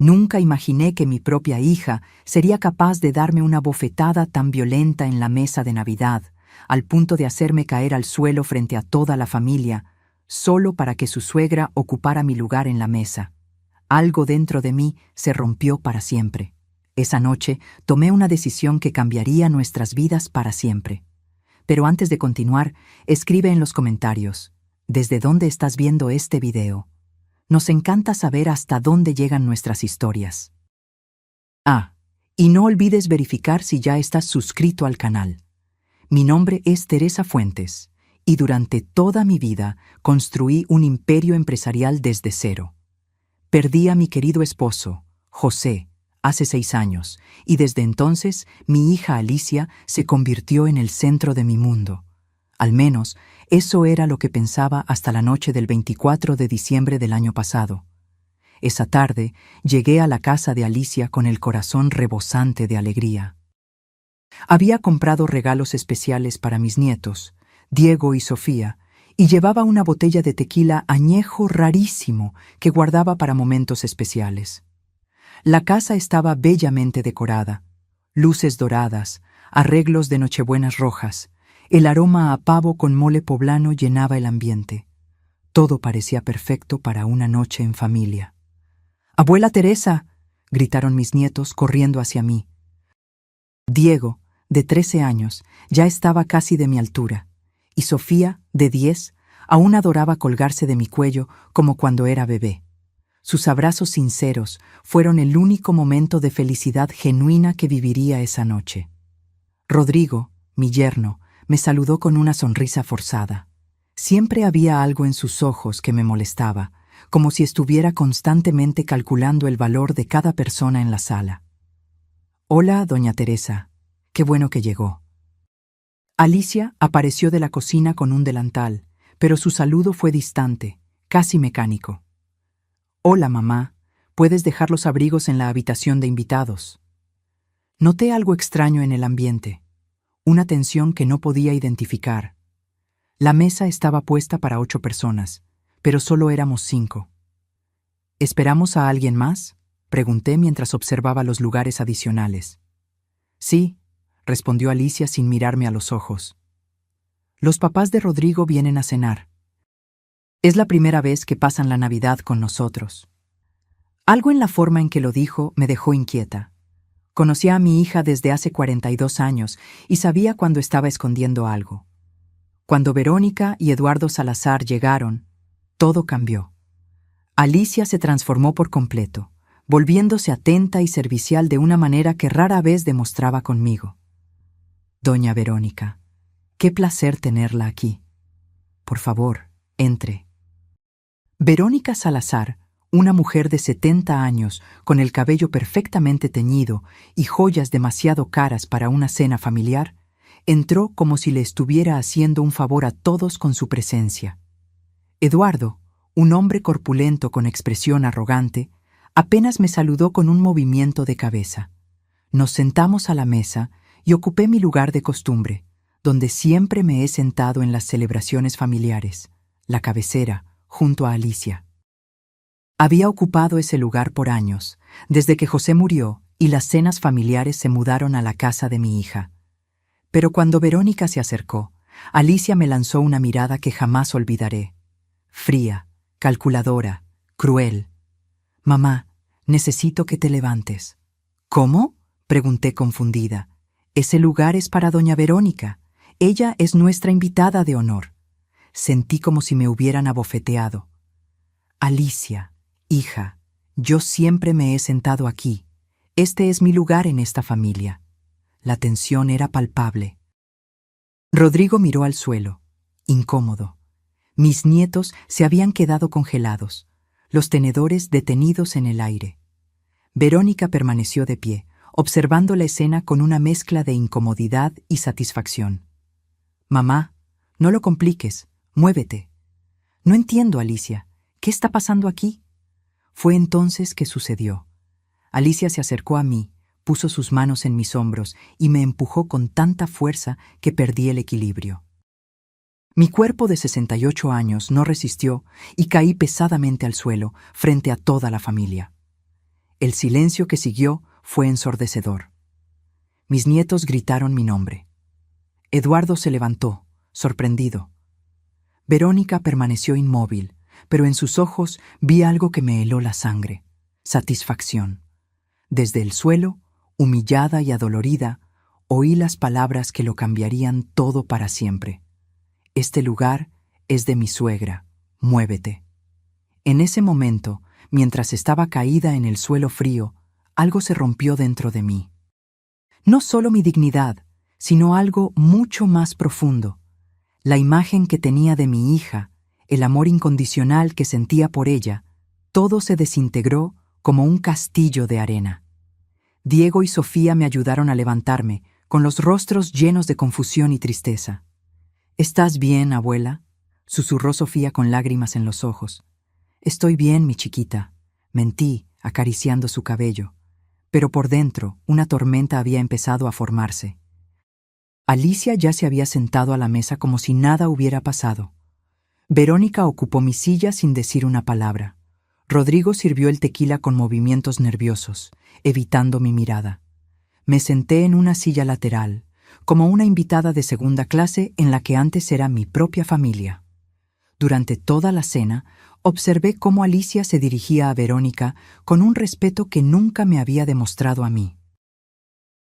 Nunca imaginé que mi propia hija sería capaz de darme una bofetada tan violenta en la mesa de Navidad, al punto de hacerme caer al suelo frente a toda la familia, solo para que su suegra ocupara mi lugar en la mesa. Algo dentro de mí se rompió para siempre. Esa noche tomé una decisión que cambiaría nuestras vidas para siempre. Pero antes de continuar, escribe en los comentarios, ¿desde dónde estás viendo este video? Nos encanta saber hasta dónde llegan nuestras historias. Y no olvides verificar si ya estás suscrito al canal. Mi nombre es Teresa Fuentes, y durante toda mi vida construí un imperio empresarial desde cero. Perdí a mi querido esposo, José, hace 6 años, y desde entonces mi hija Alicia se convirtió en el centro de mi mundo. Al menos, eso era lo que pensaba hasta la noche del 24 de diciembre del año pasado. Esa tarde llegué a la casa de Alicia con el corazón rebosante de alegría. Había comprado regalos especiales para mis nietos, Diego y Sofía, y llevaba una botella de tequila añejo rarísimo que guardaba para momentos especiales. La casa estaba bellamente decorada, luces doradas, arreglos de nochebuenas rojas. El aroma a pavo con mole poblano llenaba el ambiente. Todo parecía perfecto para una noche en familia. «¡Abuela Teresa!», gritaron mis nietos corriendo hacia mí. Diego, de 13 años, ya estaba casi de mi altura, y Sofía, de 10, aún adoraba colgarse de mi cuello como cuando era bebé. Sus abrazos sinceros fueron el único momento de felicidad genuina que viviría esa noche. Rodrigo, mi yerno, me saludó con una sonrisa forzada. Siempre había algo en sus ojos que me molestaba, como si estuviera constantemente calculando el valor de cada persona en la sala. «Hola, doña Teresa. Qué bueno que llegó». Alicia apareció de la cocina con un delantal, pero su saludo fue distante, casi mecánico. «Hola, mamá. Puedes dejar los abrigos en la habitación de invitados». Noté algo extraño en el ambiente. Una tensión que no podía identificar. La mesa estaba puesta para 8 personas, pero solo éramos 5. «¿Esperamos a alguien más?», pregunté mientras observaba los lugares adicionales. «Sí», respondió Alicia sin mirarme a los ojos. «Los papás de Rodrigo vienen a cenar. Es la primera vez que pasan la Navidad con nosotros». Algo en la forma en que lo dijo me dejó inquieta. Conocía a mi hija desde hace 42 años y sabía cuando estaba escondiendo algo. Cuando Verónica y Eduardo Salazar llegaron, todo cambió. Alicia se transformó por completo, volviéndose atenta y servicial de una manera que rara vez demostraba conmigo. «Doña Verónica, qué placer tenerla aquí. Por favor, entre». Verónica Salazar, una mujer de 70 años, con el cabello perfectamente teñido y joyas demasiado caras para una cena familiar, entró como si le estuviera haciendo un favor a todos con su presencia. Eduardo, un hombre corpulento con expresión arrogante, apenas me saludó con un movimiento de cabeza. Nos sentamos a la mesa y ocupé mi lugar de costumbre, donde siempre me he sentado en las celebraciones familiares, la cabecera, junto a Alicia. Había ocupado ese lugar por años, desde que José murió y las cenas familiares se mudaron a la casa de mi hija. Pero cuando Verónica se acercó, Alicia me lanzó una mirada que jamás olvidaré. Fría, calculadora, cruel. «Mamá, necesito que te levantes». «¿Cómo?», pregunté confundida. «Ese lugar es para doña Verónica. Ella es nuestra invitada de honor». Sentí como si me hubieran abofeteado. «Alicia, hija, yo siempre me he sentado aquí. Este es mi lugar en esta familia». La tensión era palpable. Rodrigo miró al suelo, incómodo. Mis nietos se habían quedado congelados, los tenedores detenidos en el aire. Verónica permaneció de pie, observando la escena con una mezcla de incomodidad y satisfacción. «Mamá, no lo compliques, muévete». «No entiendo, Alicia. ¿Qué está pasando aquí?». Fue entonces que sucedió. Alicia se acercó a mí, puso sus manos en mis hombros y me empujó con tanta fuerza que perdí el equilibrio. Mi cuerpo de 68 años no resistió y caí pesadamente al suelo frente a toda la familia. El silencio que siguió fue ensordecedor. Mis nietos gritaron mi nombre. Eduardo se levantó, sorprendido. Verónica permaneció inmóvil, pero en sus ojos vi algo que me heló la sangre: satisfacción. Desde el suelo, humillada y adolorida, oí las palabras que lo cambiarían todo para siempre. Este lugar es de mi suegra, muévete. En ese momento, mientras estaba caída en el suelo frío, algo se rompió dentro de mí. No solo mi dignidad, sino algo mucho más profundo. La imagen que tenía de mi hija, el amor incondicional que sentía por ella, todo se desintegró como un castillo de arena. Diego y Sofía me ayudaron a levantarme, con los rostros llenos de confusión y tristeza. «¿Estás bien, abuela?», susurró Sofía con lágrimas en los ojos. «Estoy bien, mi chiquita», mentí, acariciando su cabello. Pero por dentro, una tormenta había empezado a formarse. Alicia ya se había sentado a la mesa como si nada hubiera pasado. Verónica ocupó mi silla sin decir una palabra. Rodrigo sirvió el tequila con movimientos nerviosos, evitando mi mirada. Me senté en una silla lateral, como una invitada de segunda clase en la que antes era mi propia familia. Durante toda la cena, observé cómo Alicia se dirigía a Verónica con un respeto que nunca me había demostrado a mí.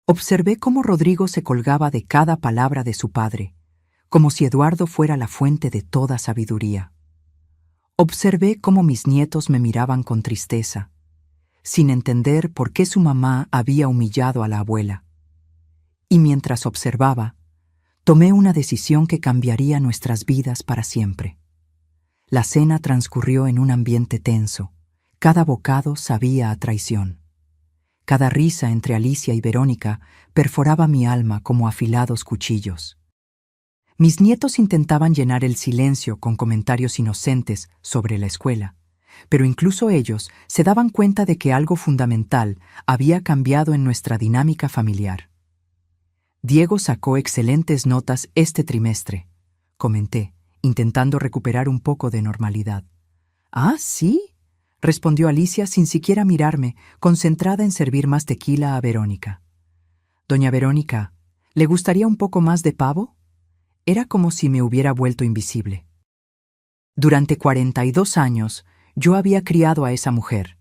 Observé cómo Rodrigo se colgaba de cada palabra de su padre, como si Eduardo fuera la fuente de toda sabiduría. Observé cómo mis nietos me miraban con tristeza, sin entender por qué su mamá había humillado a la abuela. Y mientras observaba, tomé una decisión que cambiaría nuestras vidas para siempre. La cena transcurrió en un ambiente tenso. Cada bocado sabía a traición. Cada risa entre Alicia y Verónica perforaba mi alma como afilados cuchillos. Mis nietos intentaban llenar el silencio con comentarios inocentes sobre la escuela, pero incluso ellos se daban cuenta de que algo fundamental había cambiado en nuestra dinámica familiar. «Diego sacó excelentes notas este trimestre», comenté, intentando recuperar un poco de normalidad. «¿Ah, sí?», respondió Alicia sin siquiera mirarme, concentrada en servir más tequila a Verónica. «Doña Verónica, ¿le gustaría un poco más de pavo?». Era como si me hubiera vuelto invisible. Durante 42 años, yo había criado a esa mujer.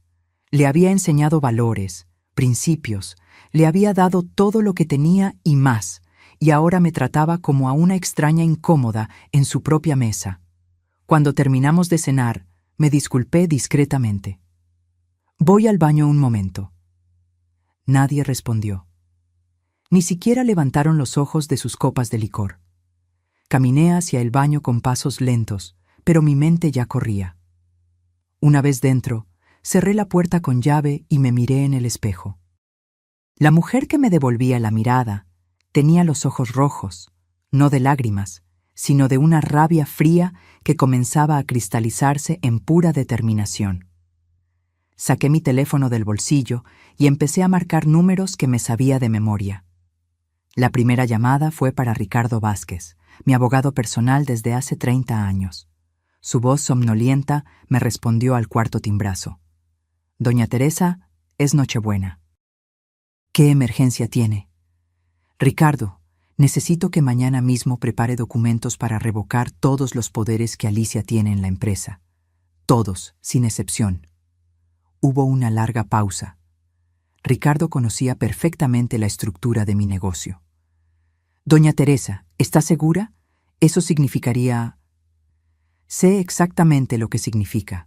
Le había enseñado valores, principios, le había dado todo lo que tenía y más, y ahora me trataba como a una extraña incómoda en su propia mesa. Cuando terminamos de cenar, me disculpé discretamente. «Voy al baño un momento». Nadie respondió. Ni siquiera levantaron los ojos de sus copas de licor. Caminé hacia el baño con pasos lentos, pero mi mente ya corría. Una vez dentro, cerré la puerta con llave y me miré en el espejo. La mujer que me devolvía la mirada tenía los ojos rojos, no de lágrimas, sino de una rabia fría que comenzaba a cristalizarse en pura determinación. Saqué mi teléfono del bolsillo y empecé a marcar números que me sabía de memoria. La primera llamada fue para Ricardo Vázquez, mi abogado personal desde hace 30 años. Su voz somnolienta me respondió al cuarto timbrazo. «Doña Teresa, es Nochebuena». «¿Qué emergencia tiene?». «Ricardo, necesito que mañana mismo prepare documentos para revocar todos los poderes que Alicia tiene en la empresa. Todos, sin excepción». Hubo una larga pausa. Ricardo conocía perfectamente la estructura de mi negocio. «Doña Teresa, ¿está segura? Eso significaría...». «Sé exactamente lo que significa.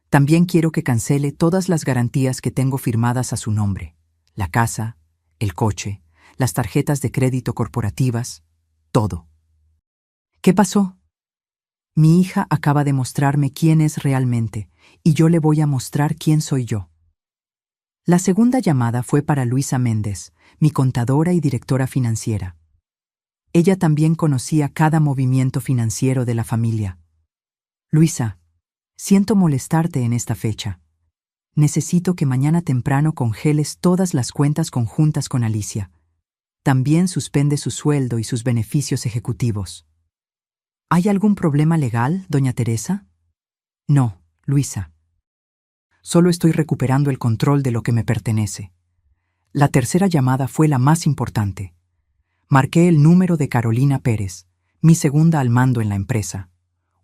También quiero que cancele todas las garantías que tengo firmadas a su nombre. La casa, el coche, las tarjetas de crédito corporativas, todo». «¿Qué pasó?». «Mi hija acaba de mostrarme quién es realmente, y yo le voy a mostrar quién soy yo». La segunda llamada fue para Luisa Méndez, mi contadora y directora financiera. Ella también conocía cada movimiento financiero de la familia. «Luisa, siento molestarte en esta fecha. Necesito que mañana temprano congeles todas las cuentas conjuntas con Alicia. También suspende su sueldo y sus beneficios ejecutivos». «¿Hay algún problema legal, doña Teresa?». «No, Luisa». Solo estoy recuperando el control de lo que me pertenece. La tercera llamada fue la más importante. Marqué el número de Carolina Pérez, mi segunda al mando en la empresa.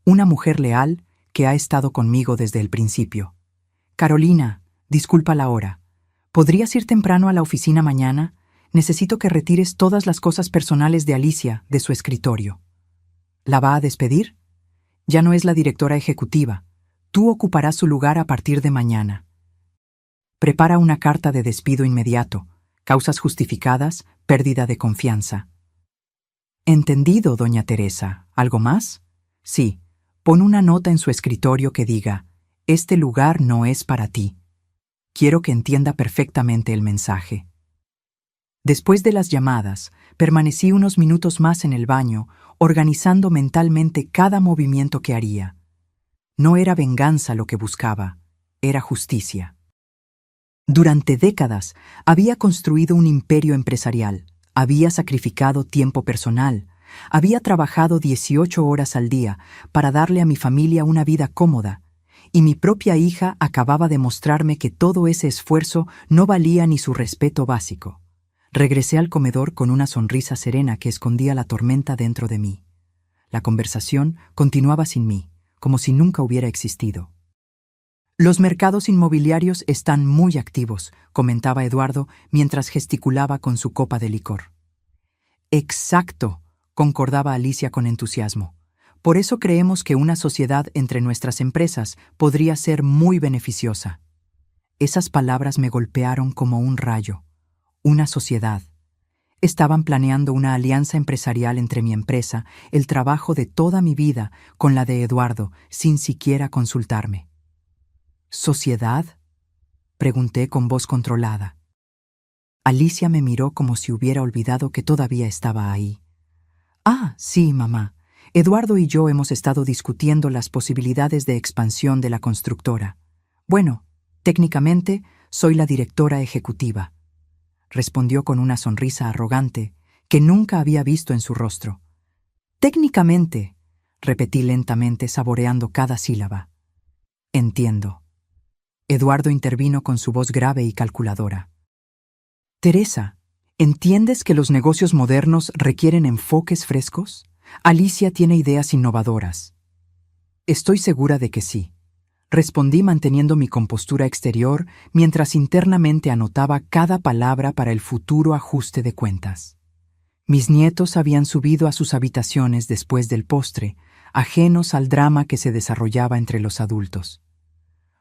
Una mujer leal que ha estado conmigo desde el principio. Carolina, disculpa la hora. ¿Podrías ir temprano a la oficina mañana? Necesito que retires todas las cosas personales de Alicia de su escritorio. ¿La va a despedir? Ya no es la directora ejecutiva. Tú ocuparás su lugar a partir de mañana. Prepara una carta de despido inmediato. Causas justificadas, pérdida de confianza. Entendido, doña Teresa. ¿Algo más? Sí. Pon una nota en su escritorio que diga: este lugar no es para ti. Quiero que entienda perfectamente el mensaje. Después de las llamadas, permanecí unos minutos más en el baño, organizando mentalmente cada movimiento que haría. No era venganza lo que buscaba, era justicia. Durante décadas había construido un imperio empresarial, había sacrificado tiempo personal, había trabajado 18 horas al día para darle a mi familia una vida cómoda, y mi propia hija acababa de mostrarme que todo ese esfuerzo no valía ni su respeto básico. Regresé al comedor con una sonrisa serena que escondía la tormenta dentro de mí. La conversación continuaba sin mí, como si nunca hubiera existido. Los mercados inmobiliarios están muy activos, comentaba Eduardo mientras gesticulaba con su copa de licor. Exacto, concordaba Alicia con entusiasmo. Por eso creemos que una sociedad entre nuestras empresas podría ser muy beneficiosa. Esas palabras me golpearon como un rayo. Una sociedad. Estaban planeando una alianza empresarial entre mi empresa, el trabajo de toda mi vida, con la de Eduardo, sin siquiera consultarme. ¿Sociedad?, pregunté con voz controlada. Alicia me miró como si hubiera olvidado que todavía estaba ahí. Ah, sí, mamá. Eduardo y yo hemos estado discutiendo las posibilidades de expansión de la constructora. Bueno, técnicamente, soy la directora ejecutiva, respondió con una sonrisa arrogante que nunca había visto en su rostro. Técnicamente, repetí lentamente, saboreando cada sílaba. Entiendo. Eduardo intervino con su voz grave y calculadora. Teresa, ¿entiendes que los negocios modernos requieren enfoques frescos? Alicia tiene ideas innovadoras. Estoy segura de que sí. Respondí manteniendo mi compostura exterior mientras internamente anotaba cada palabra para el futuro ajuste de cuentas. Mis nietos habían subido a sus habitaciones después del postre, ajenos al drama que se desarrollaba entre los adultos.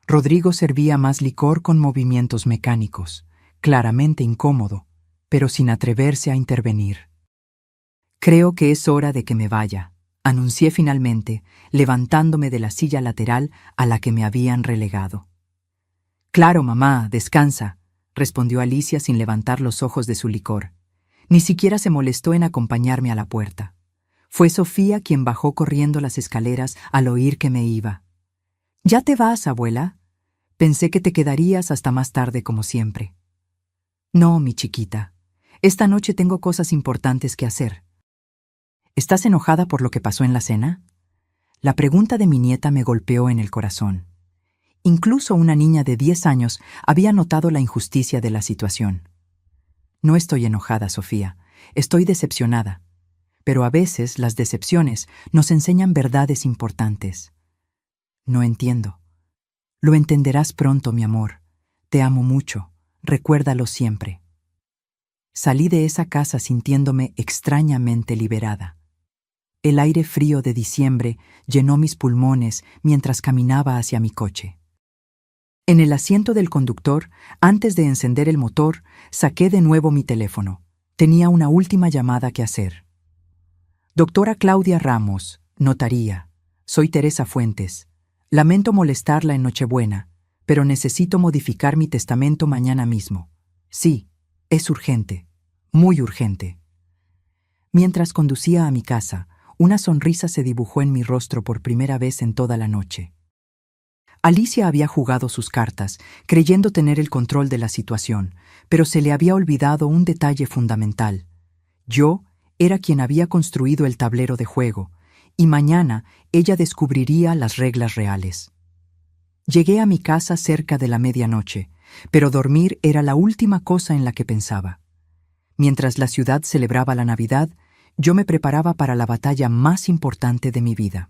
Rodrigo servía más licor con movimientos mecánicos, claramente incómodo, pero sin atreverse a intervenir. Creo que es hora de que me vaya, anuncié finalmente, levantándome de la silla lateral a la que me habían relegado. Claro, mamá, descansa, respondió Alicia sin levantar los ojos de su licor. Ni siquiera se molestó en acompañarme a la puerta. Fue Sofía quien bajó corriendo las escaleras al oír que me iba. ¿Ya te vas, abuela? Pensé que te quedarías hasta más tarde como siempre. No, mi chiquita. Esta noche tengo cosas importantes que hacer. ¿Estás enojada por lo que pasó en la cena? La pregunta de mi nieta me golpeó en el corazón. Incluso una niña de 10 años había notado la injusticia de la situación. No estoy enojada, Sofía. Estoy decepcionada. Pero a veces las decepciones nos enseñan verdades importantes. No entiendo. Lo entenderás pronto, mi amor. Te amo mucho. Recuérdalo siempre. Salí de esa casa sintiéndome extrañamente liberada. El aire frío de diciembre llenó mis pulmones mientras caminaba hacia mi coche. En el asiento del conductor, antes de encender el motor, saqué de nuevo mi teléfono. Tenía una última llamada que hacer. Doctora Claudia Ramos, notaría. Soy Teresa Fuentes. Lamento molestarla en Nochebuena, pero necesito modificar mi testamento mañana mismo. Sí, es urgente, muy urgente. Mientras conducía a mi casa, una sonrisa se dibujó en mi rostro por primera vez en toda la noche. Alicia había jugado sus cartas, creyendo tener el control de la situación, pero se le había olvidado un detalle fundamental. Yo era quien había construido el tablero de juego, y mañana ella descubriría las reglas reales. Llegué a mi casa cerca de la medianoche, pero dormir era la última cosa en la que pensaba. Mientras la ciudad celebraba la Navidad, yo me preparaba para la batalla más importante de mi vida.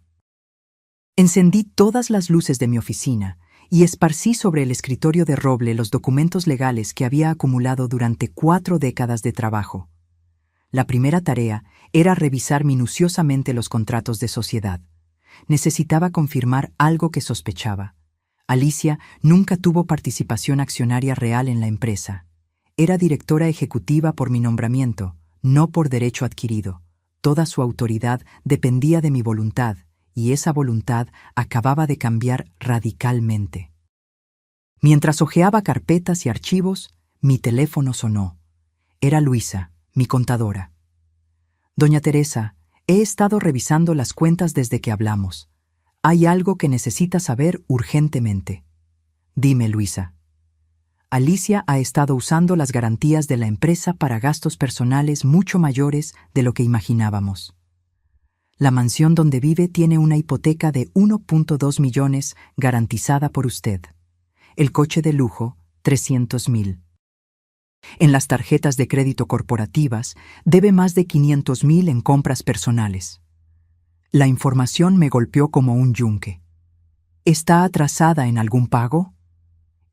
Encendí todas las luces de mi oficina y esparcí sobre el escritorio de roble los documentos legales que había acumulado durante 4 décadas de trabajo. La primera tarea era revisar minuciosamente los contratos de sociedad. Necesitaba confirmar algo que sospechaba. Alicia nunca tuvo participación accionaria real en la empresa. Era directora ejecutiva por mi nombramiento, no por derecho adquirido. Toda su autoridad dependía de mi voluntad, y esa voluntad acababa de cambiar radicalmente. Mientras hojeaba carpetas y archivos, mi teléfono sonó. Era Luisa, mi contadora. Doña Teresa, he estado revisando las cuentas desde que hablamos. Hay algo que necesita saber urgentemente. Dime, Luisa. Alicia ha estado usando las garantías de la empresa para gastos personales mucho mayores de lo que imaginábamos. La mansión donde vive tiene una hipoteca de 1.2 millones garantizada por usted. El coche de lujo, 300.000. En las tarjetas de crédito corporativas debe más de 500.000 en compras personales. La información me golpeó como un yunque. ¿Está atrasada en algún pago?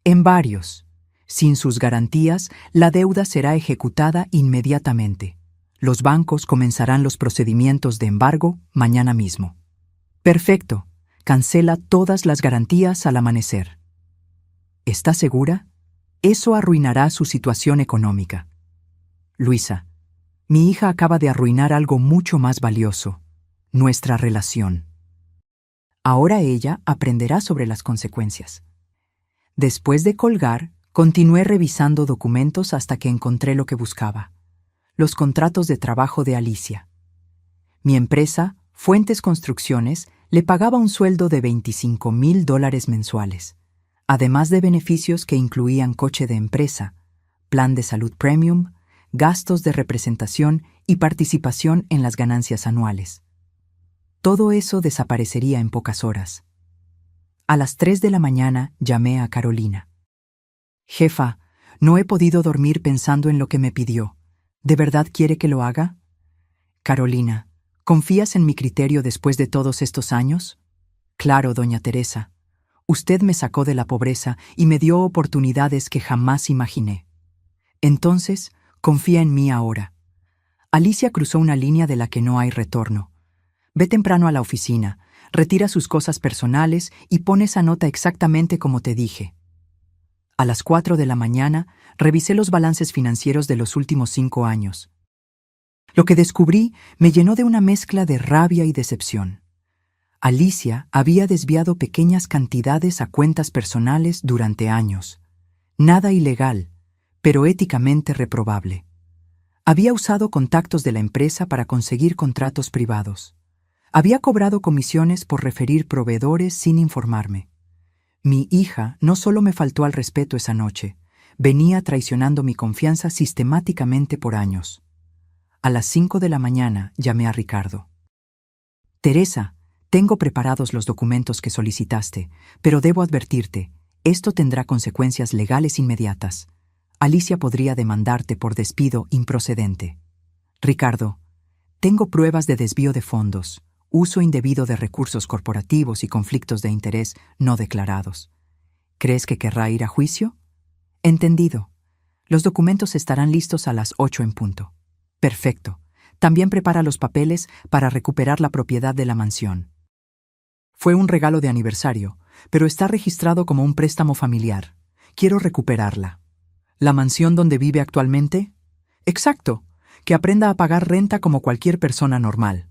En varios. Sin sus garantías, la deuda será ejecutada inmediatamente. Los bancos comenzarán los procedimientos de embargo mañana mismo. Perfecto. Cancela todas las garantías al amanecer. ¿Está segura? Eso arruinará su situación económica. Luisa, mi hija acaba de arruinar algo mucho más valioso: nuestra relación. Ahora ella aprenderá sobre las consecuencias. Después de colgar, continué revisando documentos hasta que encontré lo que buscaba: los contratos de trabajo de Alicia. Mi empresa, Fuentes Construcciones, le pagaba un sueldo de $25,000 mensuales, además de beneficios que incluían coche de empresa, plan de salud premium, gastos de representación y participación en las ganancias anuales. Todo eso desaparecería en pocas horas. A las 3 de la mañana llamé a Carolina. Jefa, no he podido dormir pensando en lo que me pidió. ¿De verdad quiere que lo haga? Carolina, ¿confías en mi criterio después de todos estos años? Claro, doña Teresa. Usted me sacó de la pobreza y me dio oportunidades que jamás imaginé. Entonces, confía en mí ahora. Alicia cruzó una línea de la que no hay retorno. Ve temprano a la oficina, retira sus cosas personales y pon esa nota exactamente como te dije. A las 4 de la mañana, revisé los balances financieros de los últimos 5 años. Lo que descubrí me llenó de una mezcla de rabia y decepción. Alicia había desviado pequeñas cantidades a cuentas personales durante años. Nada ilegal, pero éticamente reprobable. Había usado contactos de la empresa para conseguir contratos privados. Había cobrado comisiones por referir proveedores sin informarme. Mi hija no solo me faltó al respeto esa noche, venía traicionando mi confianza sistemáticamente por años. A las 5 de la mañana llamé a Ricardo. Teresa, tengo preparados los documentos que solicitaste, pero debo advertirte, esto tendrá consecuencias legales inmediatas. Alicia podría demandarte por despido improcedente. Ricardo, tengo pruebas de desvío de fondos, uso indebido de recursos corporativos y conflictos de interés no declarados. ¿Crees que querrá ir a juicio? Entendido. Los documentos estarán listos a las 8 en punto. Perfecto. También prepara los papeles para recuperar la propiedad de la mansión. Fue un regalo de aniversario, pero está registrado como un préstamo familiar. Quiero recuperarla. ¿La mansión donde vive actualmente? Exacto. Que aprenda a pagar renta como cualquier persona normal.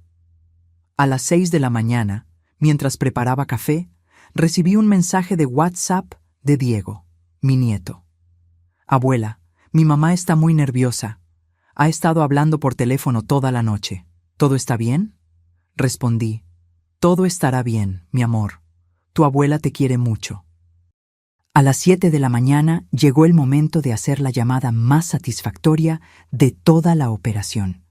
A las 6 de la mañana, mientras preparaba café, recibí un mensaje de WhatsApp de Diego, mi nieto. Abuela, mi mamá está muy nerviosa. Ha estado hablando por teléfono toda la noche. ¿Todo está bien? Respondí. Todo estará bien, mi amor. Tu abuela te quiere mucho. A las 7 de la mañana llegó el momento de hacer la llamada más satisfactoria de toda la operación.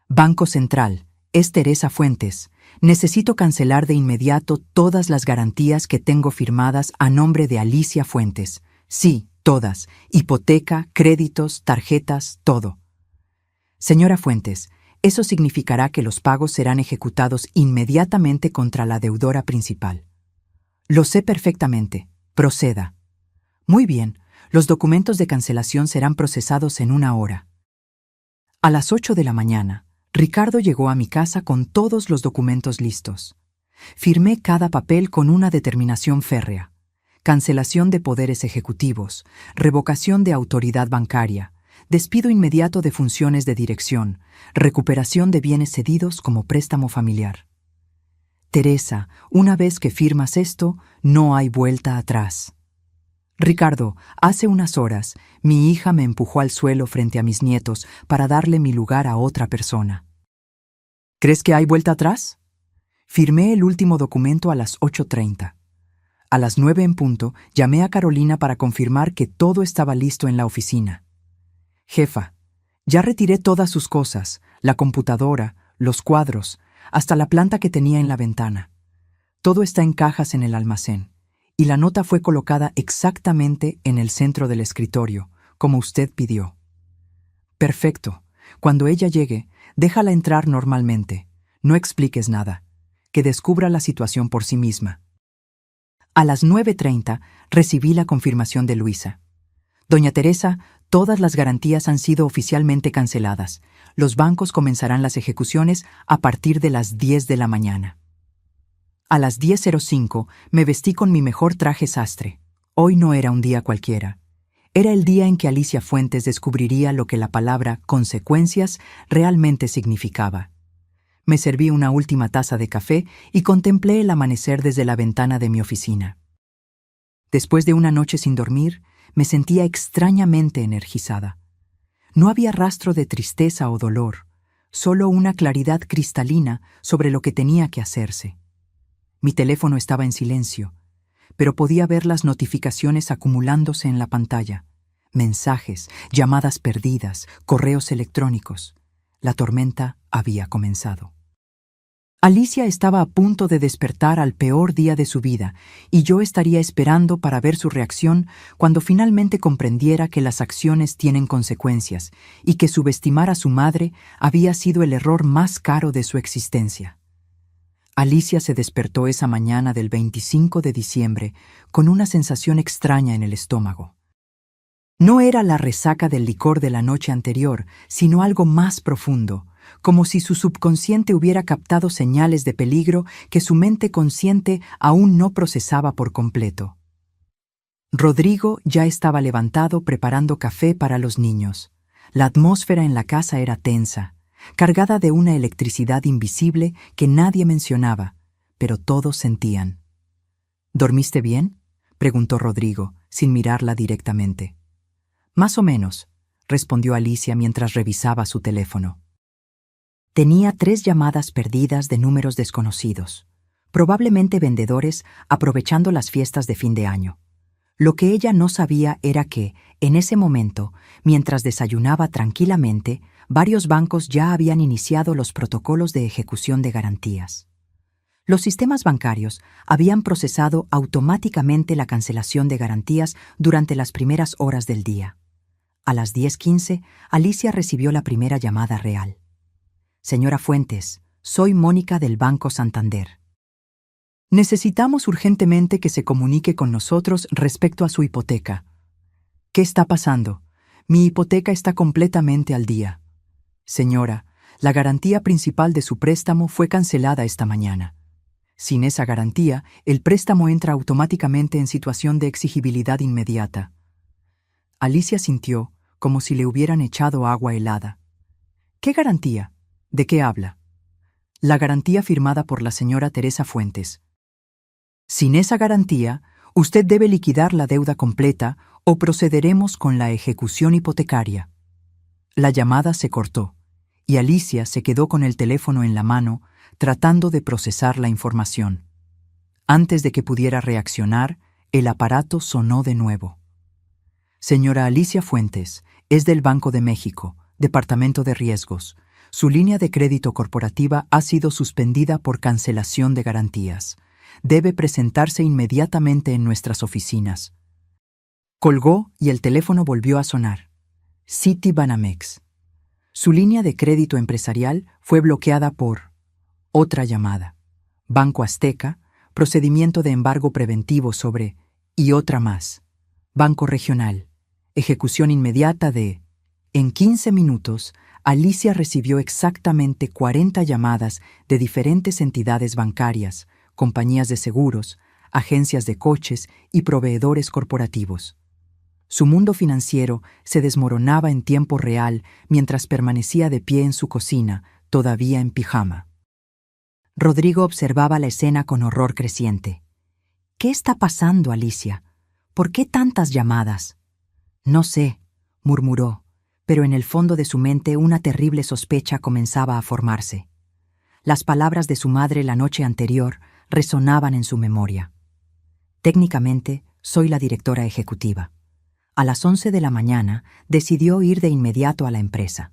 Banco Central, es Teresa Fuentes. Necesito cancelar de inmediato todas las garantías que tengo firmadas a nombre de Alicia Fuentes. Sí, todas. Hipoteca, créditos, tarjetas, todo. Señora Fuentes, eso significará que los pagos serán ejecutados inmediatamente contra la deudora principal. Lo sé perfectamente. Proceda. Muy bien, los documentos de cancelación serán procesados en 1 hora. A las 8 de la mañana, Ricardo llegó a mi casa con todos los documentos listos. Firmé cada papel con una determinación férrea. Cancelación de poderes ejecutivos, revocación de autoridad bancaria, despido inmediato de funciones de dirección, recuperación de bienes cedidos como préstamo familiar. Teresa, una vez que firmas esto, no hay vuelta atrás. Ricardo, hace unas horas, mi hija me empujó al suelo frente a mis nietos para darle mi lugar a otra persona. ¿Crees que hay vuelta atrás? Firmé el último documento a las 8:30. A las 9 en punto, llamé a Carolina para confirmar que todo estaba listo en la oficina. Jefa, ya retiré todas sus cosas, la computadora, los cuadros, hasta la planta que tenía en la ventana. Todo está en cajas en el almacén, y la nota fue colocada exactamente en el centro del escritorio, como usted pidió. Perfecto. Cuando ella llegue, déjala entrar normalmente. No expliques nada. Que descubra la situación por sí misma. A las 9:30 recibí la confirmación de Luisa. Doña Teresa, todas las garantías han sido oficialmente canceladas. Los bancos comenzarán las ejecuciones a partir de las 10 de la mañana. A las 10:05 me vestí con mi mejor traje sastre. Hoy no era un día cualquiera. Era el día en que Alicia Fuentes descubriría lo que la palabra consecuencias realmente significaba. Me serví una última taza de café y contemplé el amanecer desde la ventana de mi oficina. Después de una noche sin dormir, me sentía extrañamente energizada. No había rastro de tristeza o dolor, solo una claridad cristalina sobre lo que tenía que hacerse. Mi teléfono estaba en silencio, pero podía ver las notificaciones acumulándose en la pantalla. Mensajes, llamadas perdidas, correos electrónicos. La tormenta había comenzado. Alicia estaba a punto de despertar al peor día de su vida, y yo estaría esperando para ver su reacción cuando finalmente comprendiera que las acciones tienen consecuencias y que subestimar a su madre había sido el error más caro de su existencia. Alicia se despertó esa mañana del 25 de diciembre con una sensación extraña en el estómago. No era la resaca del licor de la noche anterior, sino algo más profundo, como si su subconsciente hubiera captado señales de peligro que su mente consciente aún no procesaba por completo. Rodrigo ya estaba levantado preparando café para los niños. La atmósfera en la casa era tensa, cargada de una electricidad invisible que nadie mencionaba, pero todos sentían. ¿Dormiste bien?, preguntó Rodrigo, sin mirarla directamente. Más o menos, respondió Alicia mientras revisaba su teléfono. Tenía 3 llamadas perdidas de números desconocidos, probablemente vendedores aprovechando las fiestas de fin de año. Lo que ella no sabía era que, en ese momento, mientras desayunaba tranquilamente, varios bancos ya habían iniciado los protocolos de ejecución de garantías. Los sistemas bancarios habían procesado automáticamente la cancelación de garantías durante las primeras horas del día. A las 10:15, Alicia recibió la primera llamada real. Señora Fuentes, soy Mónica del Banco Santander. Necesitamos urgentemente que se comunique con nosotros respecto a su hipoteca. ¿Qué está pasando? Mi hipoteca está completamente al día. Señora, la garantía principal de su préstamo fue cancelada esta mañana. Sin esa garantía, el préstamo entra automáticamente en situación de exigibilidad inmediata. Alicia sintió como si le hubieran echado agua helada. ¿Qué garantía? ¿De qué habla? La garantía firmada por la señora Teresa Fuentes. Sin esa garantía, usted debe liquidar la deuda completa o procederemos con la ejecución hipotecaria. La llamada se cortó, y Alicia se quedó con el teléfono en la mano, tratando de procesar la información. Antes de que pudiera reaccionar, el aparato sonó de nuevo. Señora Alicia Fuentes, es del Banco de México, Departamento de Riesgos. Su línea de crédito corporativa ha sido suspendida por cancelación de garantías. Debe presentarse inmediatamente en nuestras oficinas. Colgó y el teléfono volvió a sonar. Citibanamex. Su línea de crédito empresarial fue bloqueada por otra llamada. Banco Azteca, procedimiento de embargo preventivo sobre y otra más. Banco Regional, ejecución inmediata de... En 15 minutos, Alicia recibió exactamente 40 llamadas de diferentes entidades bancarias, compañías de seguros, agencias de coches y proveedores corporativos. Su mundo financiero se desmoronaba en tiempo real mientras permanecía de pie en su cocina, todavía en pijama. Rodrigo observaba la escena con horror creciente. «¿Qué está pasando, Alicia? ¿Por qué tantas llamadas?» «No sé», murmuró, pero en el fondo de su mente una terrible sospecha comenzaba a formarse. Las palabras de su madre la noche anterior resonaban en su memoria. «Técnicamente, soy la directora ejecutiva». A las 11 de la mañana decidió ir de inmediato a la empresa.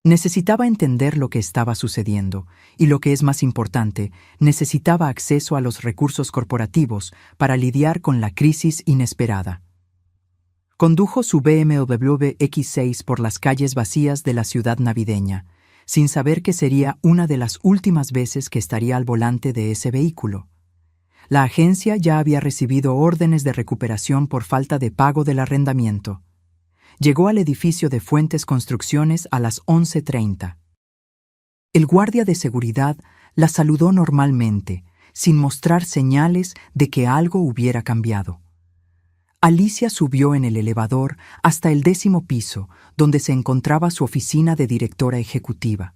Necesitaba entender lo que estaba sucediendo y, lo que es más importante, necesitaba acceso a los recursos corporativos para lidiar con la crisis inesperada. Condujo su BMW X6 por las calles vacías de la ciudad navideña, sin saber que sería una de las últimas veces que estaría al volante de ese vehículo. La agencia ya había recibido órdenes de recuperación por falta de pago del arrendamiento. Llegó al edificio de Fuentes Construcciones a las 11:30. El guardia de seguridad la saludó normalmente, sin mostrar señales de que algo hubiera cambiado. Alicia subió en el elevador hasta el 10º piso, donde se encontraba su oficina de directora ejecutiva.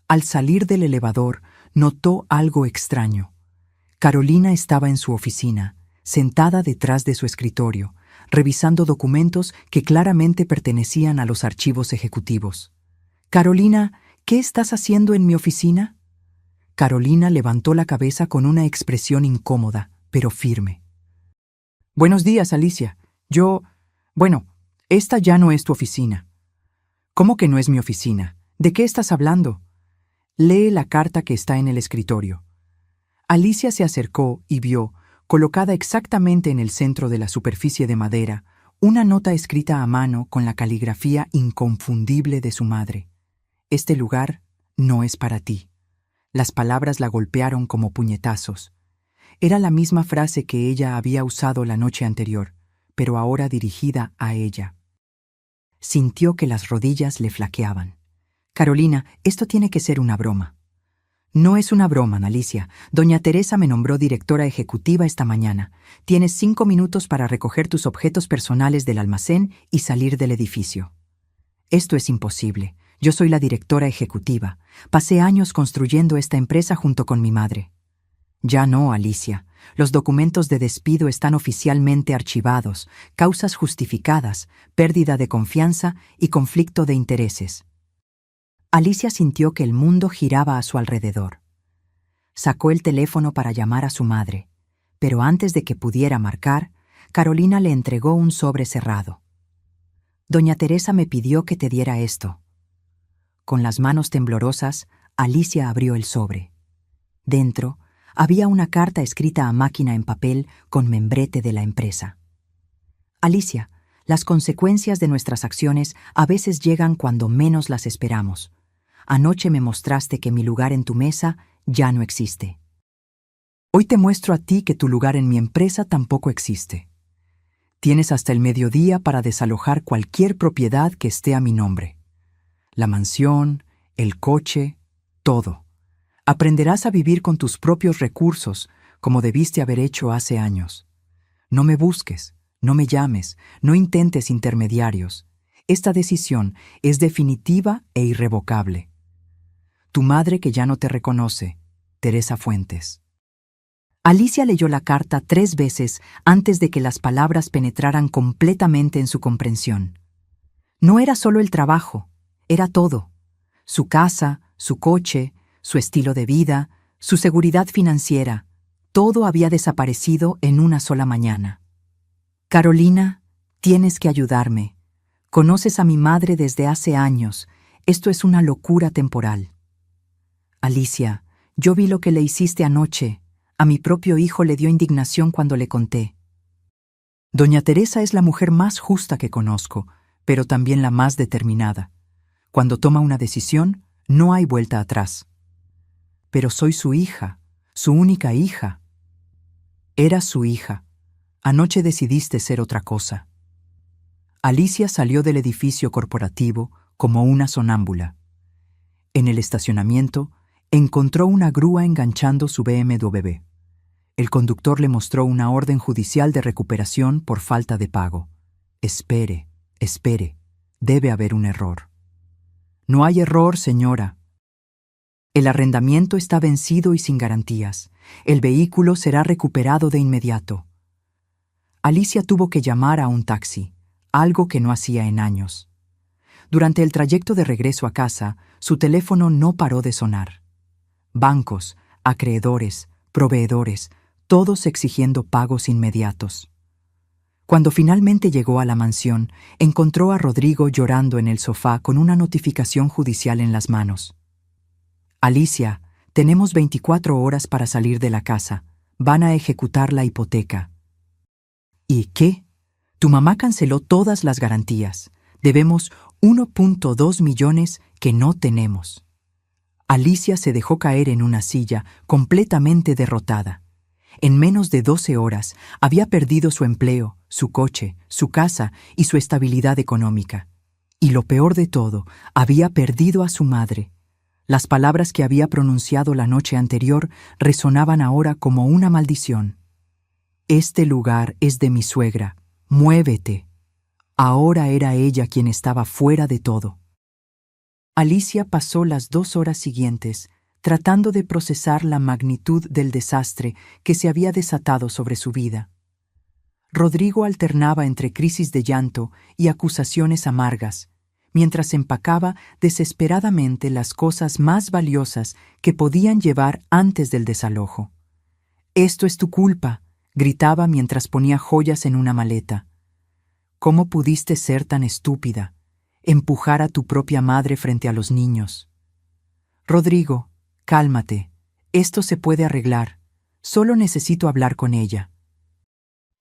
Al salir del elevador, notó algo extraño. Carolina estaba en su oficina, sentada detrás de su escritorio, revisando documentos que claramente pertenecían a los archivos ejecutivos. «Carolina, ¿qué estás haciendo en mi oficina?» Carolina levantó la cabeza con una expresión incómoda, pero firme. «Buenos días, Alicia. Esta ya no es tu oficina». «¿Cómo que no es mi oficina? ¿De qué estás hablando?» «Lee la carta que está en el escritorio». Alicia se acercó y vio, colocada exactamente en el centro de la superficie de madera, una nota escrita a mano con la caligrafía inconfundible de su madre. «Este lugar no es para ti». Las palabras la golpearon como puñetazos. Era la misma frase que ella había usado la noche anterior, pero ahora dirigida a ella. Sintió que las rodillas le flaqueaban. «Carolina, esto tiene que ser una broma». «No es una broma, Alicia. Doña Teresa me nombró directora ejecutiva esta mañana. Tienes 5 minutos para recoger tus objetos personales del almacén y salir del edificio». «Esto es imposible. Yo soy la directora ejecutiva. Pasé años construyendo esta empresa junto con mi madre». «Ya no, Alicia. Los documentos de despido están oficialmente archivados, causas justificadas, pérdida de confianza y conflicto de intereses». Alicia sintió que el mundo giraba a su alrededor. Sacó el teléfono para llamar a su madre, pero antes de que pudiera marcar, Carolina le entregó un sobre cerrado. «Doña Teresa me pidió que te diera esto». Con las manos temblorosas, Alicia abrió el sobre. Dentro había una carta escrita a máquina en papel con membrete de la empresa. «Alicia, las consecuencias de nuestras acciones a veces llegan cuando menos las esperamos. Anoche me mostraste que mi lugar en tu mesa ya no existe. Hoy te muestro a ti que tu lugar en mi empresa tampoco existe. Tienes hasta el mediodía para desalojar cualquier propiedad que esté a mi nombre. La mansión, el coche, todo. Aprenderás a vivir con tus propios recursos, como debiste haber hecho hace años. No me busques, no me llames, no intentes intermediarios. Esta decisión es definitiva e irrevocable. Tu madre que ya no te reconoce, Teresa Fuentes». Alicia leyó la carta 3 veces antes de que las palabras penetraran completamente en su comprensión. No era solo el trabajo, era todo. Su casa, su coche, su estilo de vida, su seguridad financiera, todo había desaparecido en una sola mañana. «Carolina, tienes que ayudarme. Conoces a mi madre desde hace años. Esto es una locura temporal. Alicia, yo vi lo que le hiciste anoche. A mi propio hijo le dio indignación cuando le conté. Doña Teresa es la mujer más justa que conozco, pero también la más determinada. Cuando toma una decisión, no hay vuelta atrás. Pero soy su hija, su única hija. Eras su hija. Anoche decidiste ser otra cosa. Alicia salió del edificio corporativo como una sonámbula. En el estacionamiento, encontró una grúa enganchando su BMW. El conductor le mostró una orden judicial de recuperación por falta de pago. Espere, espere, debe haber un error. No hay error, señora. El arrendamiento está vencido y sin garantías. El vehículo será recuperado de inmediato. Alicia tuvo que llamar a un taxi, algo que no hacía en años. Durante el trayecto de regreso a casa, su teléfono no paró de sonar. Bancos, acreedores, proveedores, todos exigiendo pagos inmediatos. Cuando finalmente llegó a la mansión, encontró a Rodrigo llorando en el sofá con una notificación judicial en las manos. Alicia, tenemos 24 horas para salir de la casa. Van a ejecutar la hipoteca. ¿Y qué? Tu mamá canceló todas las garantías. Debemos 1.2 millones que no tenemos. Alicia se dejó caer en una silla, completamente derrotada. En menos de 12 horas había perdido su empleo, su coche, su casa y su estabilidad económica. Y lo peor de todo, había perdido a su madre. Las palabras que había pronunciado la noche anterior resonaban ahora como una maldición. Este lugar es de mi suegra. Muévete. Ahora era ella quien estaba fuera de todo. Alicia pasó las 2 horas siguientes tratando de procesar la magnitud del desastre que se había desatado sobre su vida. Rodrigo alternaba entre crisis de llanto y acusaciones amargas, mientras empacaba desesperadamente las cosas más valiosas que podían llevar antes del desalojo. «Esto es tu culpa», gritaba mientras ponía joyas en una maleta. «¿Cómo pudiste ser tan estúpida? Empujar a tu propia madre frente a los niños». «Rodrigo, cálmate. Esto se puede arreglar. Solo necesito hablar con ella».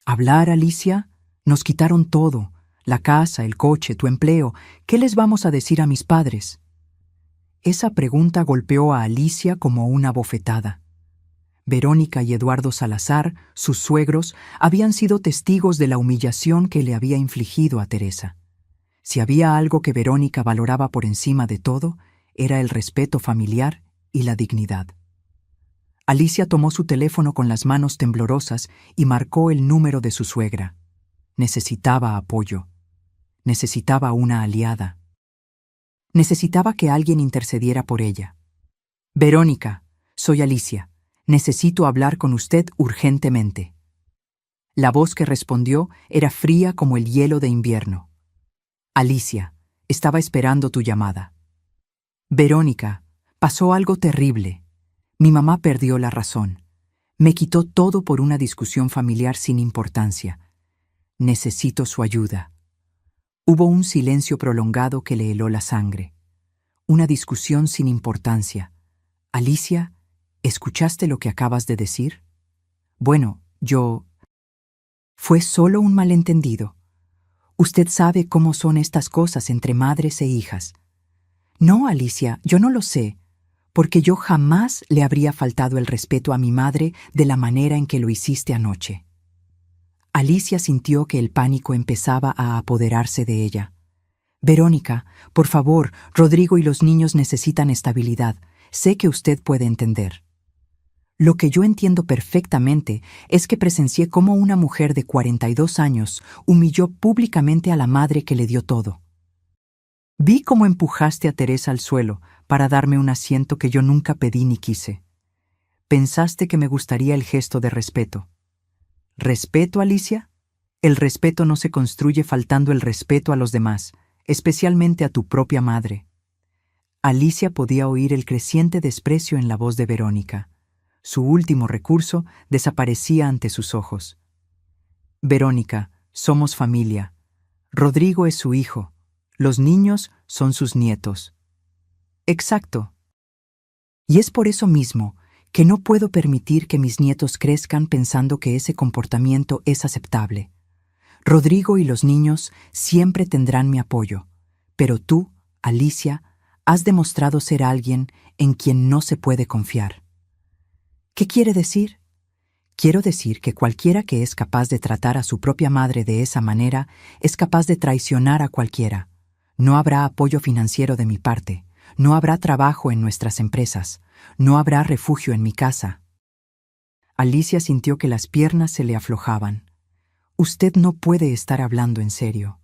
«¿Hablar, Alicia? Nos quitaron todo. La casa, el coche, tu empleo. ¿Qué les vamos a decir a mis padres?» Esa pregunta golpeó a Alicia como una bofetada. Verónica y Eduardo Salazar, sus suegros, habían sido testigos de la humillación que le había infligido a Teresa. Si había algo que Verónica valoraba por encima de todo, era el respeto familiar y la dignidad. Alicia tomó su teléfono con las manos temblorosas y marcó el número de su suegra. Necesitaba apoyo. Necesitaba una aliada. Necesitaba que alguien intercediera por ella. «Verónica, soy Alicia. Necesito hablar con usted urgentemente». La voz que respondió era fría como el hielo de invierno. «Alicia, estaba esperando tu llamada». «Verónica, pasó algo terrible. Mi mamá perdió la razón. Me quitó todo por una discusión familiar sin importancia. Necesito su ayuda». Hubo un silencio prolongado que le heló la sangre. Una discusión sin importancia. «Alicia, ¿escuchaste lo que acabas de decir?» «Bueno, yo...» «Fue solo un malentendido. Usted sabe cómo son estas cosas entre madres e hijas». «No, Alicia, yo no lo sé, porque yo jamás le habría faltado el respeto a mi madre de la manera en que lo hiciste anoche». Alicia sintió que el pánico empezaba a apoderarse de ella. «Verónica, por favor, Rodrigo y los niños necesitan estabilidad. Sé que usted puede entender». «Lo que yo entiendo perfectamente es que presencié cómo una mujer de 42 años humilló públicamente a la madre que le dio todo. Vi cómo empujaste a Teresa al suelo para darme un asiento que yo nunca pedí ni quise. Pensaste que me gustaría el gesto de respeto». ¿Respeto, Alicia? El respeto no se construye faltando el respeto a los demás, especialmente a tu propia madre. Alicia podía oír el creciente desprecio en la voz de Verónica. Su último recurso desaparecía ante sus ojos. «Verónica, somos familia. Rodrigo es su hijo. Los niños son sus nietos. Exacto. Y es por eso mismo que no puedo permitir que mis nietos crezcan pensando que ese comportamiento es aceptable. Rodrigo y los niños siempre tendrán mi apoyo, pero tú, Alicia, has demostrado ser alguien en quien no se puede confiar. ¿Qué quiere decir? Quiero decir que cualquiera que es capaz de tratar a su propia madre de esa manera es capaz de traicionar a cualquiera. No habrá apoyo financiero de mi parte, no habrá trabajo en nuestras empresas, no habrá refugio en mi casa. Alicia sintió que las piernas se le aflojaban. Usted no puede estar hablando en serio.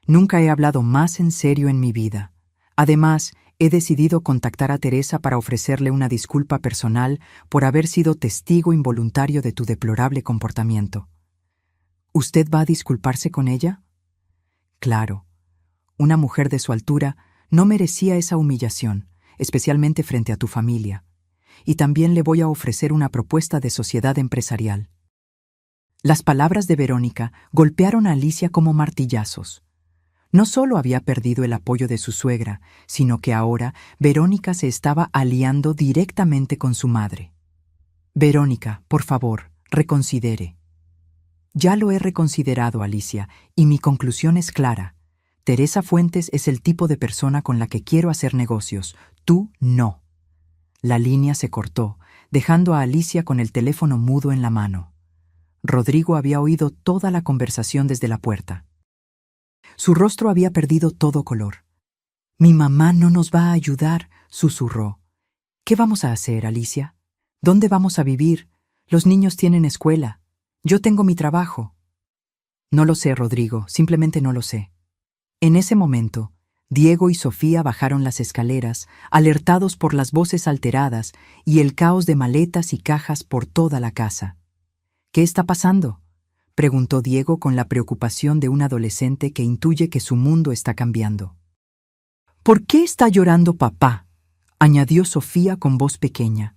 Nunca he hablado más en serio en mi vida. Además, he decidido contactar a Teresa para ofrecerle una disculpa personal por haber sido testigo involuntario de tu deplorable comportamiento. ¿Usted va a disculparse con ella? Claro. Una mujer de su altura no merecía esa humillación, especialmente frente a tu familia. Y también le voy a ofrecer una propuesta de sociedad empresarial. Las palabras de Verónica golpearon a Alicia como martillazos. No solo había perdido el apoyo de su suegra, sino que ahora Verónica se estaba aliando directamente con su madre. Verónica, por favor, reconsidere. Ya lo he reconsiderado, Alicia, y mi conclusión es clara. Teresa Fuentes es el tipo de persona con la que quiero hacer negocios. Tú no. La línea se cortó, dejando a Alicia con el teléfono mudo en la mano. Rodrigo había oído toda la conversación desde la puerta. Su rostro había perdido todo color. «Mi mamá no nos va a ayudar», susurró. «¿Qué vamos a hacer, Alicia? ¿Dónde vamos a vivir? Los niños tienen escuela. Yo tengo mi trabajo». «No lo sé, Rodrigo, simplemente no lo sé». En ese momento, Diego y Sofía bajaron las escaleras, alertados por las voces alteradas y el caos de maletas y cajas por toda la casa. «¿Qué está pasando?», preguntó Diego con la preocupación de un adolescente que intuye que su mundo está cambiando. «¿Por qué está llorando papá?», añadió Sofía con voz pequeña.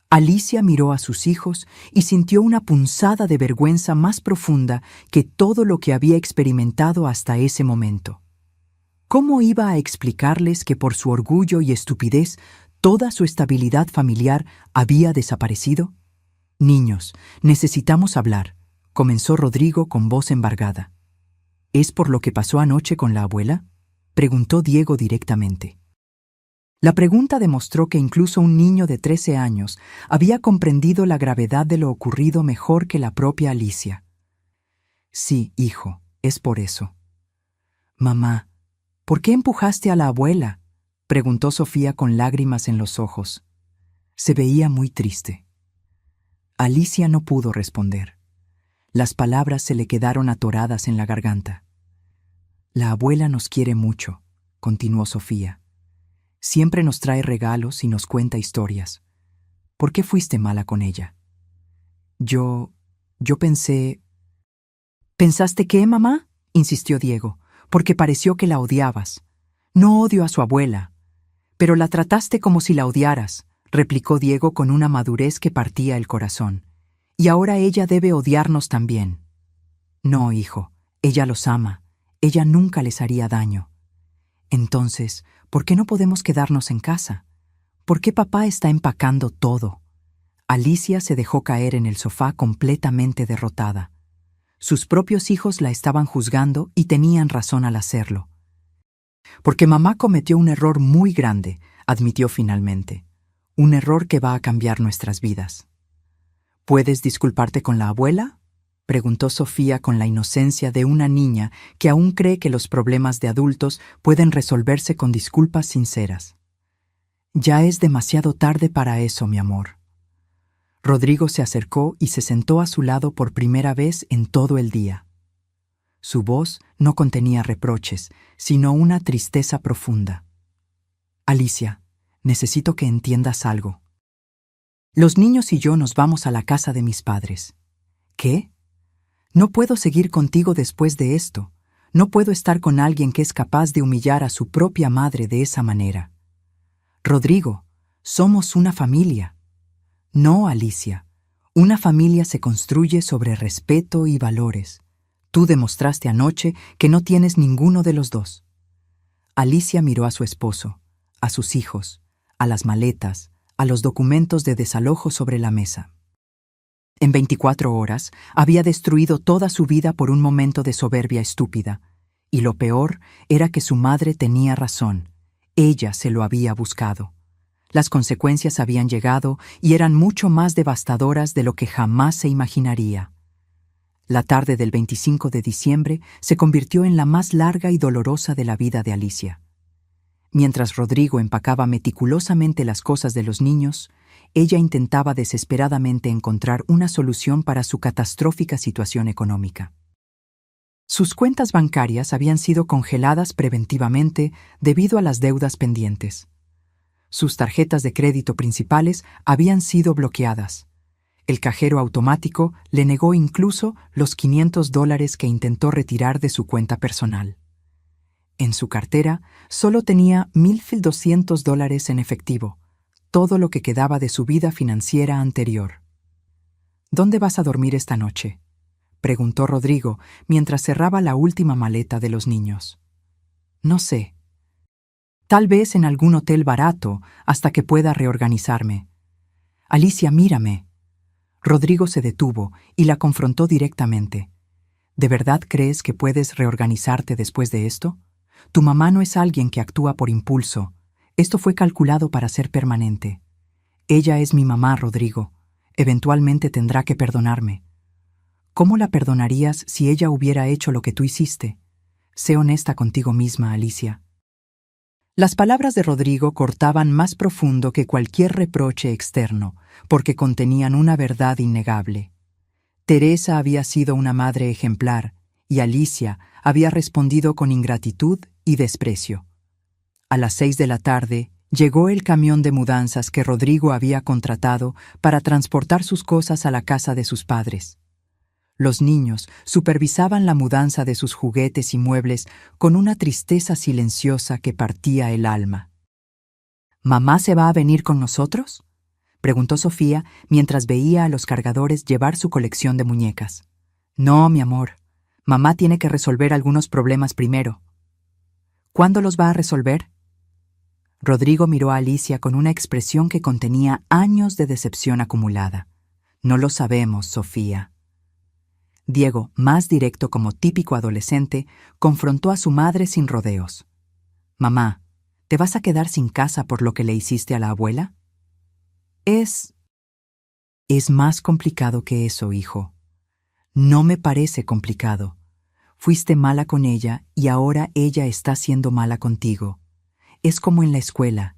Alicia miró a sus hijos y sintió una punzada de vergüenza más profunda que todo lo que había experimentado hasta ese momento. ¿Cómo iba a explicarles que por su orgullo y estupidez toda su estabilidad familiar había desaparecido? «Niños, necesitamos hablar», comenzó Rodrigo con voz embargada. «¿Es por lo que pasó anoche con la abuela?», preguntó Diego directamente. La pregunta demostró que incluso un niño de 13 años había comprendido la gravedad de lo ocurrido mejor que la propia Alicia. «Sí, hijo, es por eso». «Mamá, ¿por qué empujaste a la abuela?», preguntó Sofía con lágrimas en los ojos. Se veía muy triste. Alicia no pudo responder. Las palabras se le quedaron atoradas en la garganta. «La abuela nos quiere mucho», continuó Sofía. «Siempre nos trae regalos y nos cuenta historias. ¿Por qué fuiste mala con ella?». Yo pensé... «¿Pensaste qué, mamá?», insistió Diego, «porque pareció que la odiabas. No odio a su abuela». «Pero la trataste como si la odiaras», replicó Diego con una madurez que partía el corazón. «Y ahora ella debe odiarnos también». «No, hijo, ella los ama. Ella nunca les haría daño». «Entonces, ¿por qué no podemos quedarnos en casa? ¿Por qué papá está empacando todo?». Alicia se dejó caer en el sofá completamente derrotada. Sus propios hijos la estaban juzgando y tenían razón al hacerlo. «Porque mamá cometió un error muy grande», admitió finalmente. «Un error que va a cambiar nuestras vidas». «¿Puedes disculparte con la abuela?», preguntó Sofía con la inocencia de una niña que aún cree que los problemas de adultos pueden resolverse con disculpas sinceras. «Ya es demasiado tarde para eso, mi amor». Rodrigo se acercó y se sentó a su lado por primera vez en todo el día. Su voz no contenía reproches, sino una tristeza profunda. «Alicia, necesito que entiendas algo. Los niños y yo nos vamos a la casa de mis padres». «¿Qué? No puedo seguir contigo después de esto. No puedo estar con alguien que es capaz de humillar a su propia madre de esa manera». «Rodrigo, somos una familia». «No, Alicia. Una familia se construye sobre respeto y valores. Tú demostraste anoche que no tienes ninguno de los dos». Alicia miró a su esposo. a sus hijos, a las maletas, a los documentos de desalojo sobre la mesa. En 24 horas había destruido toda su vida por un momento de soberbia estúpida, y lo peor era que su madre tenía razón. Ella se lo había buscado. Las consecuencias habían llegado y eran mucho más devastadoras de lo que jamás se imaginaría. La tarde del 25 de diciembre se convirtió en la más larga y dolorosa de la vida de Alicia. Mientras Rodrigo empacaba meticulosamente las cosas de los niños, ella intentaba desesperadamente encontrar una solución para su catastrófica situación económica. Sus cuentas bancarias habían sido congeladas preventivamente debido a las deudas pendientes. Sus tarjetas de crédito principales habían sido bloqueadas. El cajero automático le negó incluso los $500 que intentó retirar de su cuenta personal. En su cartera solo tenía $1,200 en efectivo, todo lo que quedaba de su vida financiera anterior. ¿Dónde vas a dormir esta noche?, preguntó Rodrigo mientras cerraba la última maleta de los niños. No sé. Tal vez en algún hotel barato hasta que pueda reorganizarme. Alicia, mírame. Rodrigo se detuvo y la confrontó directamente. ¿De verdad crees que puedes reorganizarte después de esto? Tu mamá no es alguien que actúa por impulso. Esto fue calculado para ser permanente. Ella es mi mamá, Rodrigo. Eventualmente tendrá que perdonarme. ¿Cómo la perdonarías si ella hubiera hecho lo que tú hiciste? Sé honesta contigo misma, Alicia. Las palabras de Rodrigo cortaban más profundo que cualquier reproche externo, porque contenían una verdad innegable. Teresa había sido una madre ejemplar, y Alicia había respondido con ingratitud y desprecio. A las 6 de la tarde, llegó el camión de mudanzas que Rodrigo había contratado para transportar sus cosas a la casa de sus padres. Los niños supervisaban la mudanza de sus juguetes y muebles con una tristeza silenciosa que partía el alma. ¿Mamá se va a venir con nosotros?, preguntó Sofía mientras veía a los cargadores llevar su colección de muñecas. No, mi amor. Mamá tiene que resolver algunos problemas primero. ¿Cuándo los va a resolver? Rodrigo miró a Alicia con una expresión que contenía años de decepción acumulada. No lo sabemos, Sofía. Diego, más directo como típico adolescente, confrontó a su madre sin rodeos. Mamá, ¿te vas a quedar sin casa por lo que le hiciste a la abuela? Es más complicado que eso, hijo. No me parece complicado. Fuiste mala con ella y ahora ella está siendo mala contigo. Es como en la escuela.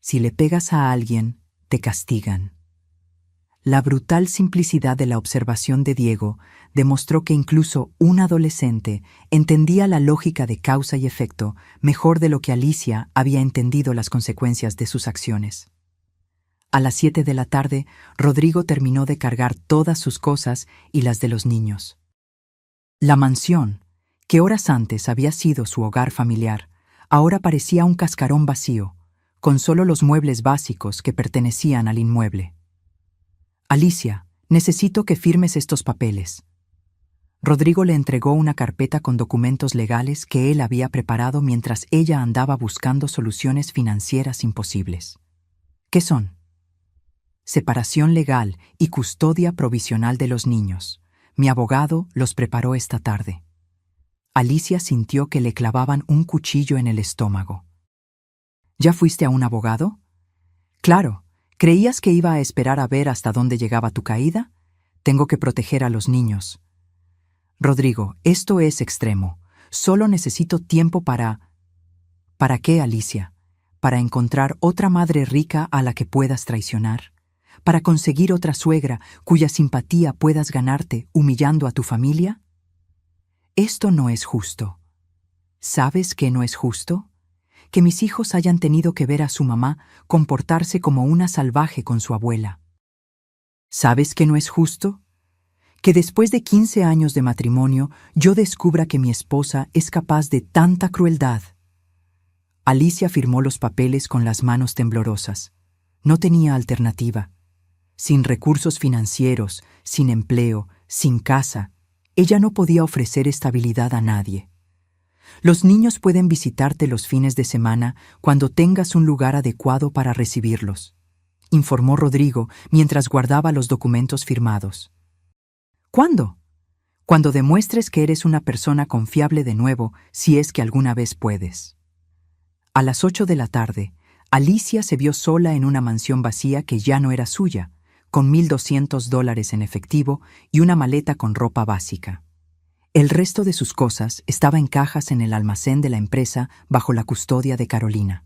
Si le pegas a alguien, te castigan. La brutal simplicidad de la observación de Diego demostró que incluso un adolescente entendía la lógica de causa y efecto mejor de lo que Alicia había entendido las consecuencias de sus acciones. A las 7 de la tarde, Rodrigo terminó de cargar todas sus cosas y las de los niños. La mansión, que horas antes había sido su hogar familiar, ahora parecía un cascarón vacío, con solo los muebles básicos que pertenecían al inmueble. Alicia, necesito que firmes estos papeles. Rodrigo le entregó una carpeta con documentos legales que él había preparado mientras ella andaba buscando soluciones financieras imposibles. ¿Qué son? Separación legal y custodia provisional de los niños. Mi abogado los preparó esta tarde. Alicia sintió que le clavaban un cuchillo en el estómago. ¿Ya fuiste a un abogado? Claro. ¿Creías que iba a esperar a ver hasta dónde llegaba tu caída? Tengo que proteger a los niños. Rodrigo, esto es extremo. Solo necesito tiempo para... ¿Para qué, Alicia? ¿Para encontrar otra madre rica a la que puedas traicionar? ¿Para conseguir otra suegra cuya simpatía puedas ganarte humillando a tu familia? Esto no es justo. ¿Sabes qué no es justo? Que mis hijos hayan tenido que ver a su mamá comportarse como una salvaje con su abuela. ¿Sabes qué no es justo? Que después de 15 años de matrimonio yo descubra que mi esposa es capaz de tanta crueldad. Alicia firmó los papeles con las manos temblorosas. No tenía alternativa. Sin recursos financieros, sin empleo, sin casa, ella no podía ofrecer estabilidad a nadie. Los niños pueden visitarte los fines de semana cuando tengas un lugar adecuado para recibirlos, informó Rodrigo mientras guardaba los documentos firmados. ¿Cuándo? Cuando demuestres que eres una persona confiable de nuevo, si es que alguna vez puedes. A las 8 de la tarde, Alicia se vio sola en una mansión vacía que ya no era suya, con $1,200 en efectivo y una maleta con ropa básica. El resto de sus cosas estaba en cajas en el almacén de la empresa bajo la custodia de Carolina.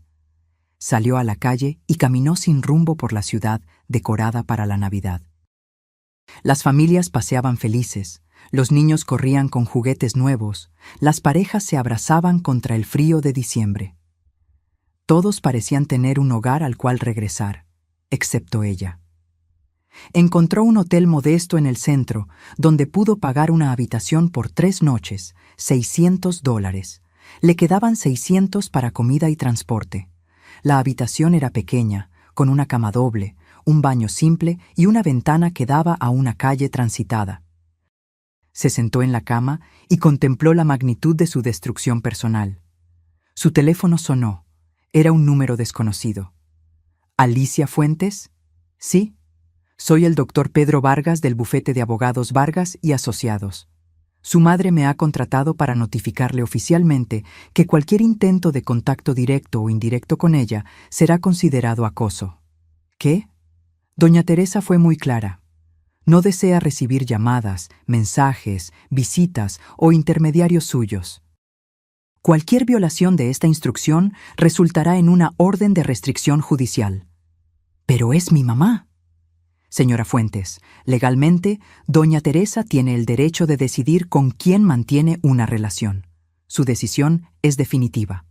Salió a la calle y caminó sin rumbo por la ciudad decorada para la Navidad. Las familias paseaban felices, los niños corrían con juguetes nuevos, las parejas se abrazaban contra el frío de diciembre. Todos parecían tener un hogar al cual regresar, excepto ella. Encontró un hotel modesto en el centro, donde pudo pagar una habitación por 3 noches, $600. Le quedaban 600 para comida y transporte. La habitación era pequeña, con una cama doble, un baño simple y una ventana que daba a una calle transitada. Se sentó en la cama y contempló la magnitud de su destrucción personal. Su teléfono sonó. Era un número desconocido. ¿Alicia Fuentes? Sí. Soy el doctor Pedro Vargas del bufete de abogados Vargas y Asociados. Su madre me ha contratado para notificarle oficialmente que cualquier intento de contacto directo o indirecto con ella será considerado acoso. ¿Qué? Doña Teresa fue muy clara. No desea recibir llamadas, mensajes, visitas o intermediarios suyos. Cualquier violación de esta instrucción resultará en una orden de restricción judicial. Pero es mi mamá. Señora Fuentes, legalmente, doña Teresa tiene el derecho de decidir con quién mantiene una relación. Su decisión es definitiva.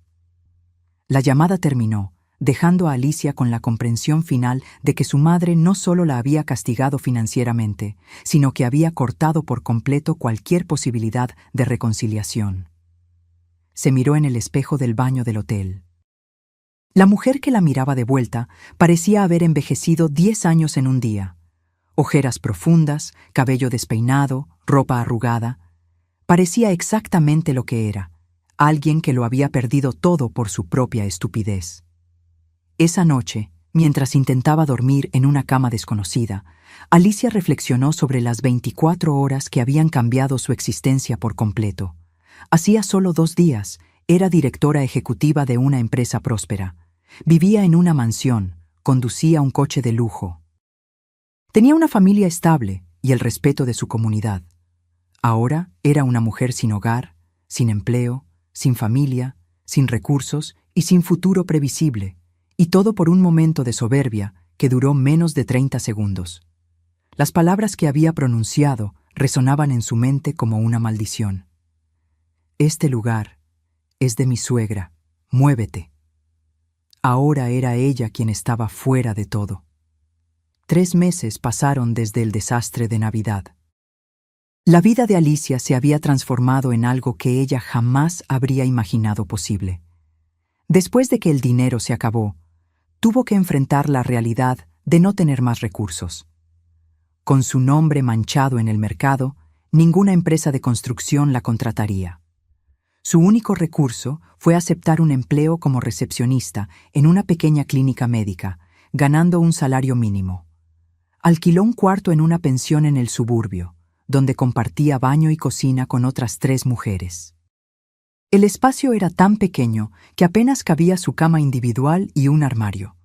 La llamada terminó, dejando a Alicia con la comprensión final de que su madre no solo la había castigado financieramente, sino que había cortado por completo cualquier posibilidad de reconciliación. Se miró en el espejo del baño del hotel. La mujer que la miraba de vuelta parecía haber envejecido 10 años en un día. Ojeras profundas, cabello despeinado, ropa arrugada. Parecía exactamente lo que era, alguien que lo había perdido todo por su propia estupidez. Esa noche, mientras intentaba dormir en una cama desconocida, Alicia reflexionó sobre las 24 horas que habían cambiado su existencia por completo. Hacía solo 2 días, era directora ejecutiva de una empresa próspera. Vivía en una mansión, conducía un coche de lujo. Tenía una familia estable y el respeto de su comunidad. Ahora era una mujer sin hogar, sin empleo, sin familia, sin recursos y sin futuro previsible, y todo por un momento de soberbia que duró menos de 30 segundos. Las palabras que había pronunciado resonaban en su mente como una maldición. Este lugar es de mi suegra, muévete. Ahora era ella quien estaba fuera de todo. 3 meses pasaron desde el desastre de Navidad. La vida de Alicia se había transformado en algo que ella jamás habría imaginado posible. Después de que el dinero se acabó, tuvo que enfrentar la realidad de no tener más recursos. Con su nombre manchado en el mercado, ninguna empresa de construcción la contrataría. Su único recurso fue aceptar un empleo como recepcionista en una pequeña clínica médica, ganando un salario mínimo. Alquiló un cuarto en una pensión en el suburbio, donde compartía baño y cocina con otras 3 mujeres. El espacio era tan pequeño que apenas cabía su cama individual y un armario.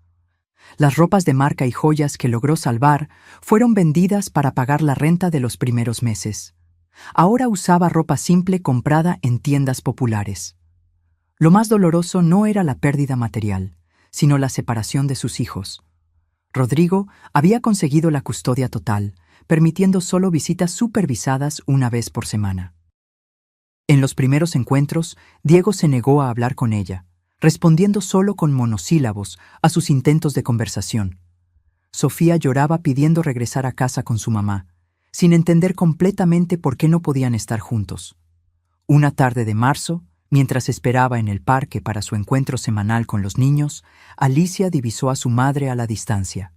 Las ropas de marca y joyas que logró salvar fueron vendidas para pagar la renta de los primeros meses. Ahora usaba ropa simple comprada en tiendas populares. Lo más doloroso no era la pérdida material, sino la separación de sus hijos. Rodrigo había conseguido la custodia total, permitiendo solo visitas supervisadas una vez por semana. En los primeros encuentros, Diego se negó a hablar con ella, respondiendo solo con monosílabos a sus intentos de conversación. Sofía lloraba pidiendo regresar a casa con su mamá, sin entender completamente por qué no podían estar juntos. Una tarde de marzo, mientras esperaba en el parque para su encuentro semanal con los niños, Alicia divisó a su madre a la distancia.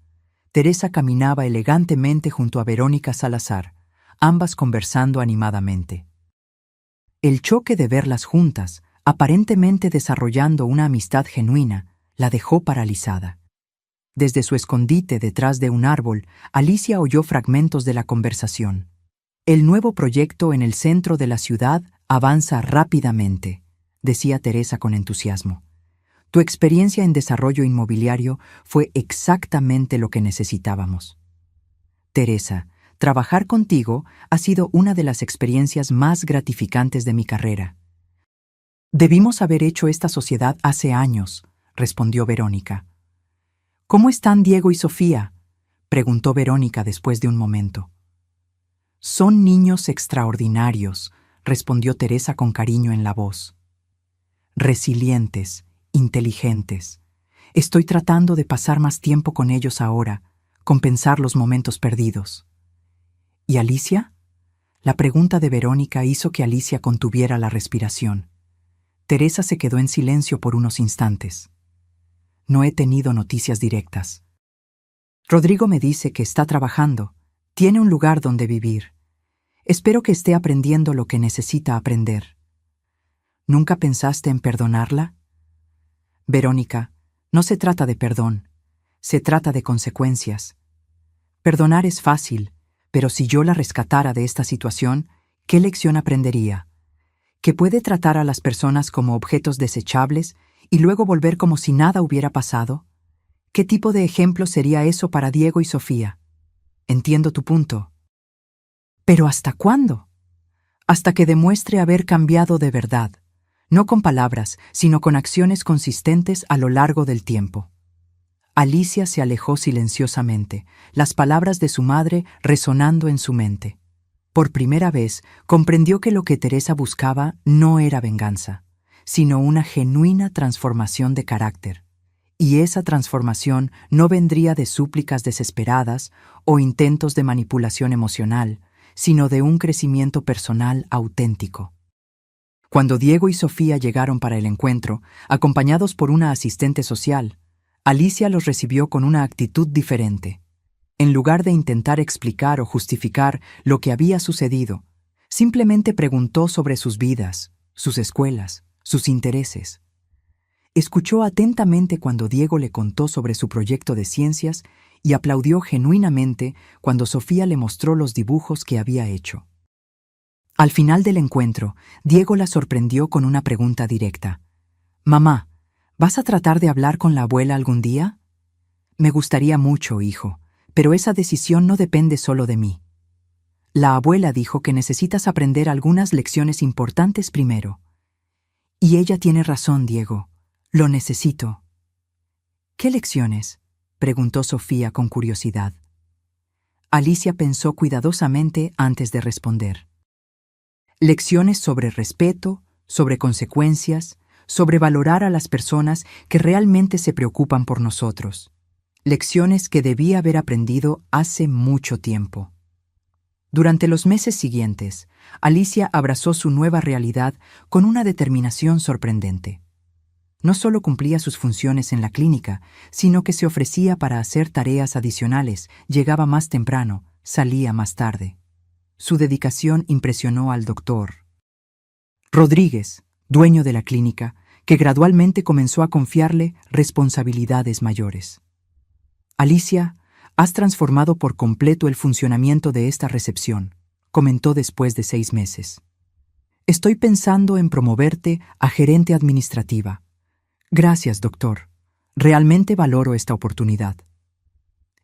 Teresa caminaba elegantemente junto a Verónica Salazar, ambas conversando animadamente. El choque de verlas juntas aparentemente desarrollando una amistad genuina, la dejó paralizada. Desde su escondite detrás de un árbol, Alicia oyó fragmentos de la conversación. El nuevo proyecto en el centro de la ciudad avanza rápidamente, decía Teresa con entusiasmo. Tu experiencia en desarrollo inmobiliario fue exactamente lo que necesitábamos. Teresa, trabajar contigo ha sido una de las experiencias más gratificantes de mi carrera. Debimos haber hecho esta sociedad hace años, respondió Verónica. ¿Cómo están Diego y Sofía?, preguntó Verónica después de un momento. Son niños extraordinarios, respondió Teresa con cariño en la voz. Resilientes, inteligentes. Estoy tratando de pasar más tiempo con ellos ahora, compensar los momentos perdidos. ¿Y Alicia? La pregunta de Verónica hizo que Alicia contuviera la respiración. Teresa se quedó en silencio por unos instantes. No he tenido noticias directas. Rodrigo me dice que está trabajando, tiene un lugar donde vivir. Espero que esté aprendiendo lo que necesita aprender. ¿Nunca pensaste en perdonarla? Verónica, no se trata de perdón, se trata de consecuencias. Perdonar es fácil, pero si yo la rescatara de esta situación, ¿qué lección aprendería? ¿Que puede tratar a las personas como objetos desechables y luego volver como si nada hubiera pasado? ¿Qué tipo de ejemplo sería eso para Diego y Sofía? Entiendo tu punto. ¿Pero hasta cuándo? Hasta que demuestre haber cambiado de verdad, no con palabras, sino con acciones consistentes a lo largo del tiempo. Alicia se alejó silenciosamente, las palabras de su madre resonando en su mente. Por primera vez, comprendió que lo que Teresa buscaba no era venganza, sino una genuina transformación de carácter. Y esa transformación no vendría de súplicas desesperadas o intentos de manipulación emocional, sino de un crecimiento personal auténtico. Cuando Diego y Sofía llegaron para el encuentro, acompañados por una asistente social, Alicia los recibió con una actitud diferente. En lugar de intentar explicar o justificar lo que había sucedido, simplemente preguntó sobre sus vidas, sus escuelas, sus intereses. Escuchó atentamente cuando Diego le contó sobre su proyecto de ciencias y aplaudió genuinamente cuando Sofía le mostró los dibujos que había hecho. Al final del encuentro, Diego la sorprendió con una pregunta directa. «Mamá, ¿vas a tratar de hablar con la abuela algún día?» «Me gustaría mucho, hijo, pero esa decisión no depende solo de mí. La abuela dijo que necesitas aprender algunas lecciones importantes primero. Y ella tiene razón, Diego. Lo necesito». «¿Qué lecciones?», preguntó Sofía con curiosidad. Alicia pensó cuidadosamente antes de responder. Lecciones sobre respeto, sobre consecuencias, sobre valorar a las personas que realmente se preocupan por nosotros. Lecciones que debía haber aprendido hace mucho tiempo. Durante los meses siguientes, Alicia abrazó su nueva realidad con una determinación sorprendente. No solo cumplía sus funciones en la clínica, sino que se ofrecía para hacer tareas adicionales, llegaba más temprano, salía más tarde. Su dedicación impresionó al doctor Rodríguez, dueño de la clínica, que gradualmente comenzó a confiarle responsabilidades mayores. «Alicia, has transformado por completo el funcionamiento de esta recepción», comentó después de 6 meses. «Estoy pensando en promoverte a gerente administrativa». «Gracias, doctor. Realmente valoro esta oportunidad».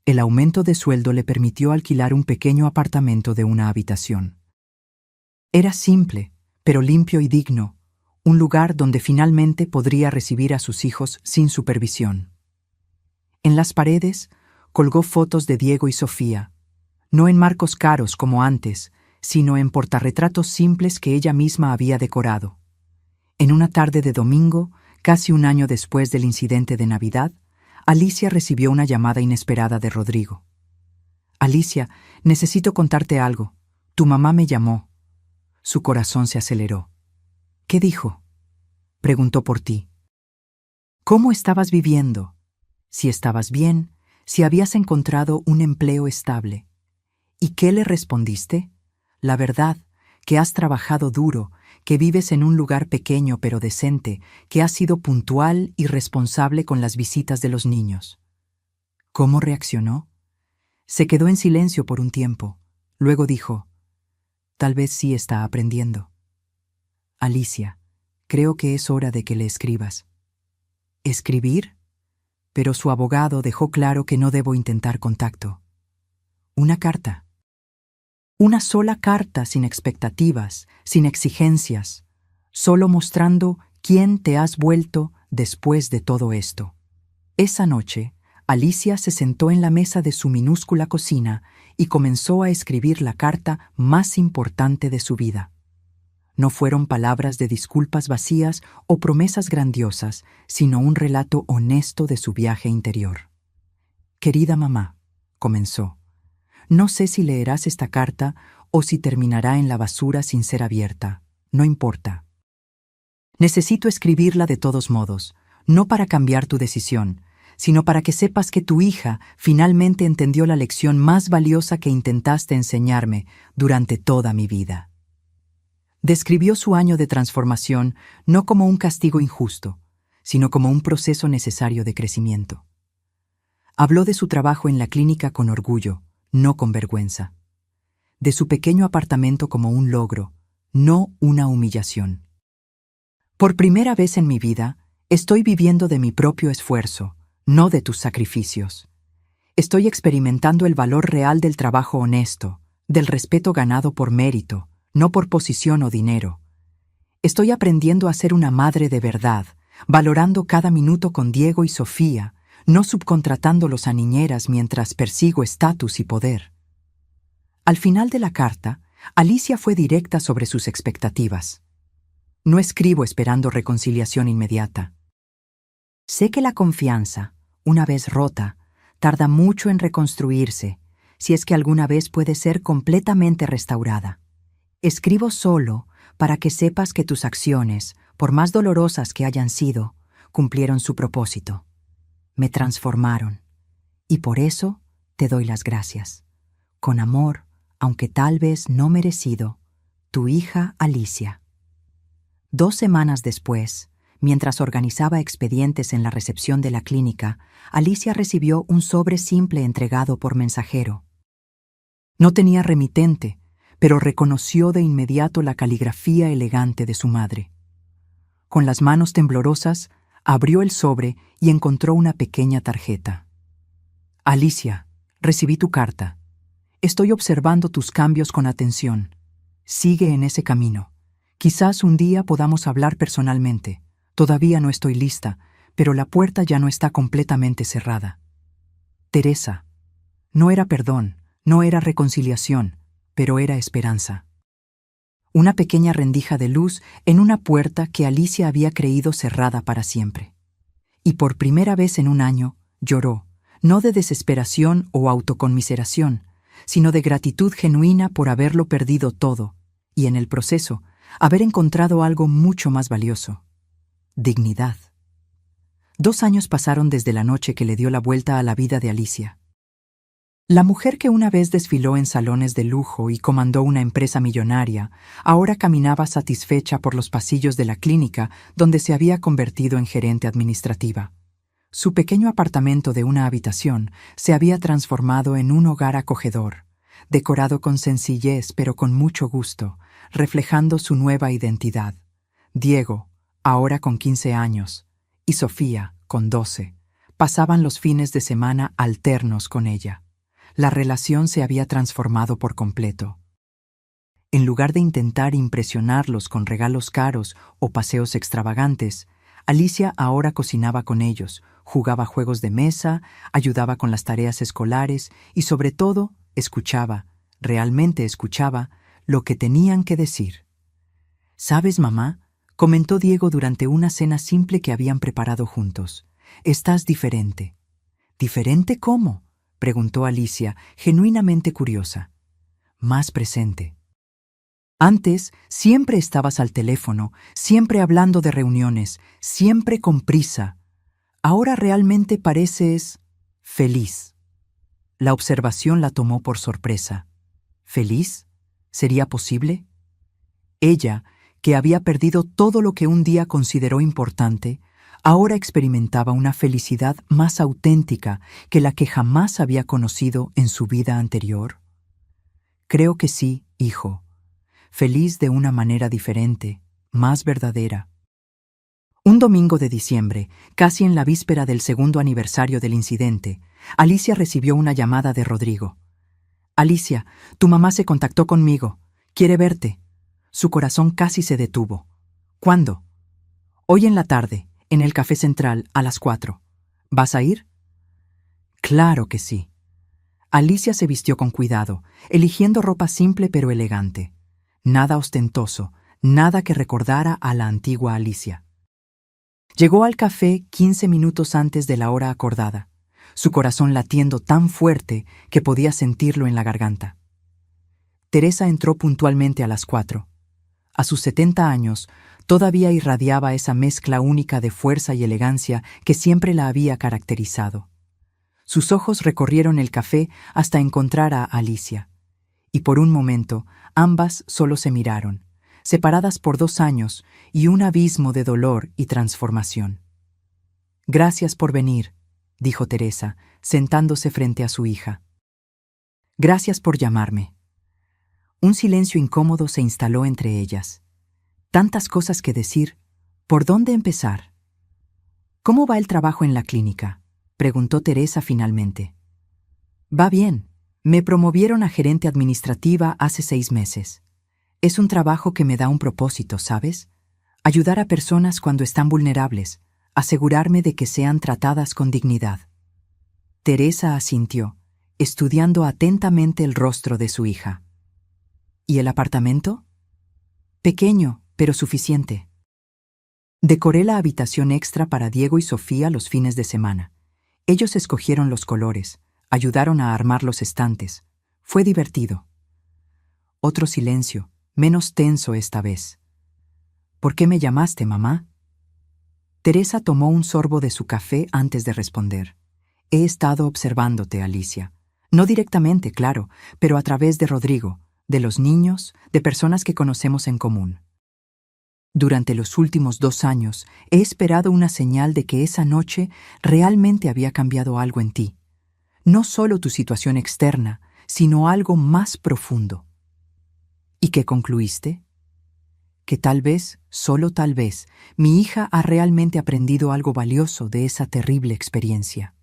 El aumento de sueldo le permitió alquilar un pequeño apartamento de una habitación. Era simple, pero limpio y digno, un lugar donde finalmente podría recibir a sus hijos sin supervisión. En las paredes colgó fotos de Diego y Sofía, no en marcos caros como antes, sino en portarretratos simples que ella misma había decorado. En una tarde de domingo, casi un año después del incidente de Navidad, Alicia recibió una llamada inesperada de Rodrigo. «Alicia, necesito contarte algo. Tu mamá me llamó». Su corazón se aceleró. «¿Qué dijo?», preguntó por ti. «¿Cómo estabas viviendo? Si estabas bien, si habías encontrado un empleo estable. ¿Y qué le respondiste? La verdad, que has trabajado duro, que vives en un lugar pequeño pero decente, que has sido puntual y responsable con las visitas de los niños. ¿Cómo reaccionó? Se quedó en silencio por un tiempo. Luego dijo, tal vez sí está aprendiendo. Alicia, creo que es hora de que le escribas. ¿Escribir? Pero su abogado dejó claro que no debo intentar contacto. Una carta. Una sola carta sin expectativas, sin exigencias, solo mostrando quién te has vuelto después de todo esto. Esa noche, Alicia se sentó en la mesa de su minúscula cocina y comenzó a escribir la carta más importante de su vida. No fueron palabras de disculpas vacías o promesas grandiosas, sino un relato honesto de su viaje interior. Querida mamá, comenzó, no sé si leerás esta carta o si terminará en la basura sin ser abierta. No importa. Necesito escribirla de todos modos, no para cambiar tu decisión, sino para que sepas que tu hija finalmente entendió la lección más valiosa que intentaste enseñarme durante toda mi vida. Describió su año de transformación no como un castigo injusto, sino como un proceso necesario de crecimiento. Habló de su trabajo en la clínica con orgullo, no con vergüenza. De su pequeño apartamento como un logro, no una humillación. Por primera vez en mi vida, estoy viviendo de mi propio esfuerzo, no de tus sacrificios. Estoy experimentando el valor real del trabajo honesto, del respeto ganado por mérito, no por posición o dinero. Estoy aprendiendo a ser una madre de verdad, valorando cada minuto con Diego y Sofía, no subcontratándolos a niñeras mientras persigo estatus y poder. Al final de la carta, Alicia fue directa sobre sus expectativas. No escribo esperando reconciliación inmediata. Sé que la confianza, una vez rota, tarda mucho en reconstruirse, si es que alguna vez puede ser completamente restaurada. Escribo solo para que sepas que tus acciones, por más dolorosas que hayan sido, cumplieron su propósito. Me transformaron, y por eso te doy las gracias. Con amor, aunque tal vez no merecido, tu hija Alicia. 2 semanas después, mientras organizaba expedientes en la recepción de la clínica, Alicia recibió un sobre simple entregado por mensajero. No tenía remitente, pero reconoció de inmediato la caligrafía elegante de su madre. Con las manos temblorosas, abrió el sobre y encontró una pequeña tarjeta. Alicia, recibí tu carta. Estoy observando tus cambios con atención. Sigue en ese camino. Quizás un día podamos hablar personalmente. Todavía no estoy lista, pero la puerta ya no está completamente cerrada. Teresa. No era perdón, no era reconciliación, pero era esperanza. Una pequeña rendija de luz en una puerta que Alicia había creído cerrada para siempre. Y por primera vez en un año, lloró, no de desesperación o autoconmiseración, sino de gratitud genuina por haberlo perdido todo, y en el proceso, haber encontrado algo mucho más valioso: dignidad. 2 años pasaron desde la noche que le dio la vuelta a la vida de Alicia. La mujer que una vez desfiló en salones de lujo y comandó una empresa millonaria, ahora caminaba satisfecha por los pasillos de la clínica donde se había convertido en gerente administrativa. Su pequeño apartamento de una habitación se había transformado en un hogar acogedor, decorado con sencillez pero con mucho gusto, reflejando su nueva identidad. Diego, ahora con 15 años, y Sofía, con 12, pasaban los fines de semana alternos con ella. La relación se había transformado por completo. En lugar de intentar impresionarlos con regalos caros o paseos extravagantes, Alicia ahora cocinaba con ellos, jugaba juegos de mesa, ayudaba con las tareas escolares y, sobre todo, escuchaba, realmente escuchaba, lo que tenían que decir. «¿Sabes, mamá?», comentó Diego durante una cena simple que habían preparado juntos. «Estás diferente». «¿Diferente cómo?», preguntó Alicia, genuinamente curiosa. «Más presente. Antes siempre estabas al teléfono, siempre hablando de reuniones, siempre con prisa. Ahora realmente pareces feliz». La observación la tomó por sorpresa. ¿Feliz? ¿Sería posible? Ella, que había perdido todo lo que un día consideró importante, ahora experimentaba una felicidad más auténtica que la que jamás había conocido en su vida anterior? Creo que sí, hijo. Feliz de una manera diferente, más verdadera. Un domingo de diciembre, casi en la víspera del segundo aniversario del incidente, Alicia recibió una llamada de Rodrigo. Alicia, tu mamá se contactó conmigo. Quiere verte. Su corazón casi se detuvo. ¿Cuándo? Hoy en la tarde, en el Café Central, a las 4. ¿Vas a ir? Claro que sí. Alicia se vistió con cuidado, eligiendo ropa simple pero elegante. Nada ostentoso, nada que recordara a la antigua Alicia. Llegó al café 15 minutos antes de la hora acordada, su corazón latiendo tan fuerte que podía sentirlo en la garganta. Teresa entró puntualmente a las 4. A sus 70 años, todavía irradiaba esa mezcla única de fuerza y elegancia que siempre la había caracterizado. Sus ojos recorrieron el café hasta encontrar a Alicia, y por un momento ambas solo se miraron, separadas por 2 años y un abismo de dolor y transformación. Gracias por venir, dijo Teresa, sentándose frente a su hija. Gracias por llamarme. Un silencio incómodo se instaló entre ellas. Tantas cosas que decir. ¿Por dónde empezar? ¿Cómo va el trabajo en la clínica?, preguntó Teresa finalmente. Va bien. Me promovieron a gerente administrativa hace 6 meses. Es un trabajo que me da un propósito, ¿sabes? Ayudar a personas cuando están vulnerables, asegurarme de que sean tratadas con dignidad. Teresa asintió, estudiando atentamente el rostro de su hija. ¿Y el apartamento? Pequeño, pero suficiente. Decoré la habitación extra para Diego y Sofía los fines de semana. Ellos escogieron los colores, ayudaron a armar los estantes. Fue divertido. Otro silencio, menos tenso esta vez. ¿Por qué me llamaste, mamá? Teresa tomó un sorbo de su café antes de responder. He estado observándote, Alicia. No directamente, claro, pero a través de Rodrigo, de los niños, de personas que conocemos en común. Durante los últimos 2 años he esperado una señal de que esa noche realmente había cambiado algo en ti. No solo tu situación externa, sino algo más profundo. ¿Y qué concluiste? Que tal vez, solo tal vez, mi hija ha realmente aprendido algo valioso de esa terrible experiencia.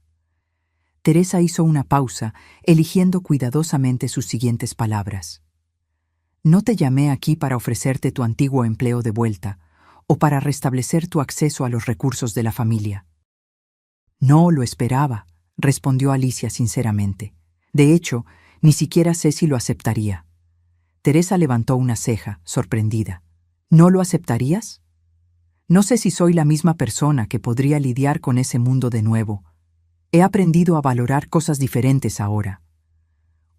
Teresa hizo una pausa, eligiendo cuidadosamente sus siguientes palabras. No te llamé aquí para ofrecerte tu antiguo empleo de vuelta o para restablecer tu acceso a los recursos de la familia. No lo esperaba, respondió Alicia sinceramente. De hecho, ni siquiera sé si lo aceptaría. Teresa levantó una ceja, sorprendida. ¿No lo aceptarías? No sé si soy la misma persona que podría lidiar con ese mundo de nuevo. He aprendido a valorar cosas diferentes ahora.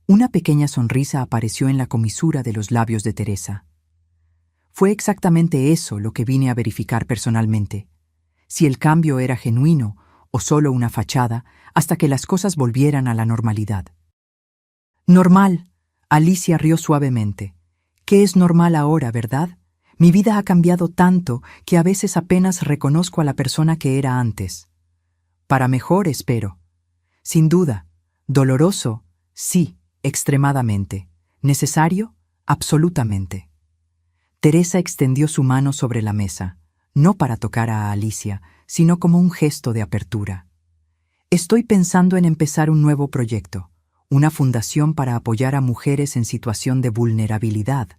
Una pequeña sonrisa apareció en la comisura de los labios de Teresa. Fue exactamente eso lo que vine a verificar personalmente. Si el cambio era genuino o solo una fachada, hasta que las cosas volvieran a la normalidad. Normal, Alicia rió suavemente. ¿Qué es normal ahora, verdad? Mi vida ha cambiado tanto que a veces apenas reconozco a la persona que era antes. Para mejor, espero. Sin duda. Doloroso, sí. Extremadamente. ¿Necesario? Absolutamente. Teresa extendió su mano sobre la mesa, no para tocar a Alicia, sino como un gesto de apertura. Estoy pensando en empezar un nuevo proyecto, una fundación para apoyar a mujeres en situación de vulnerabilidad.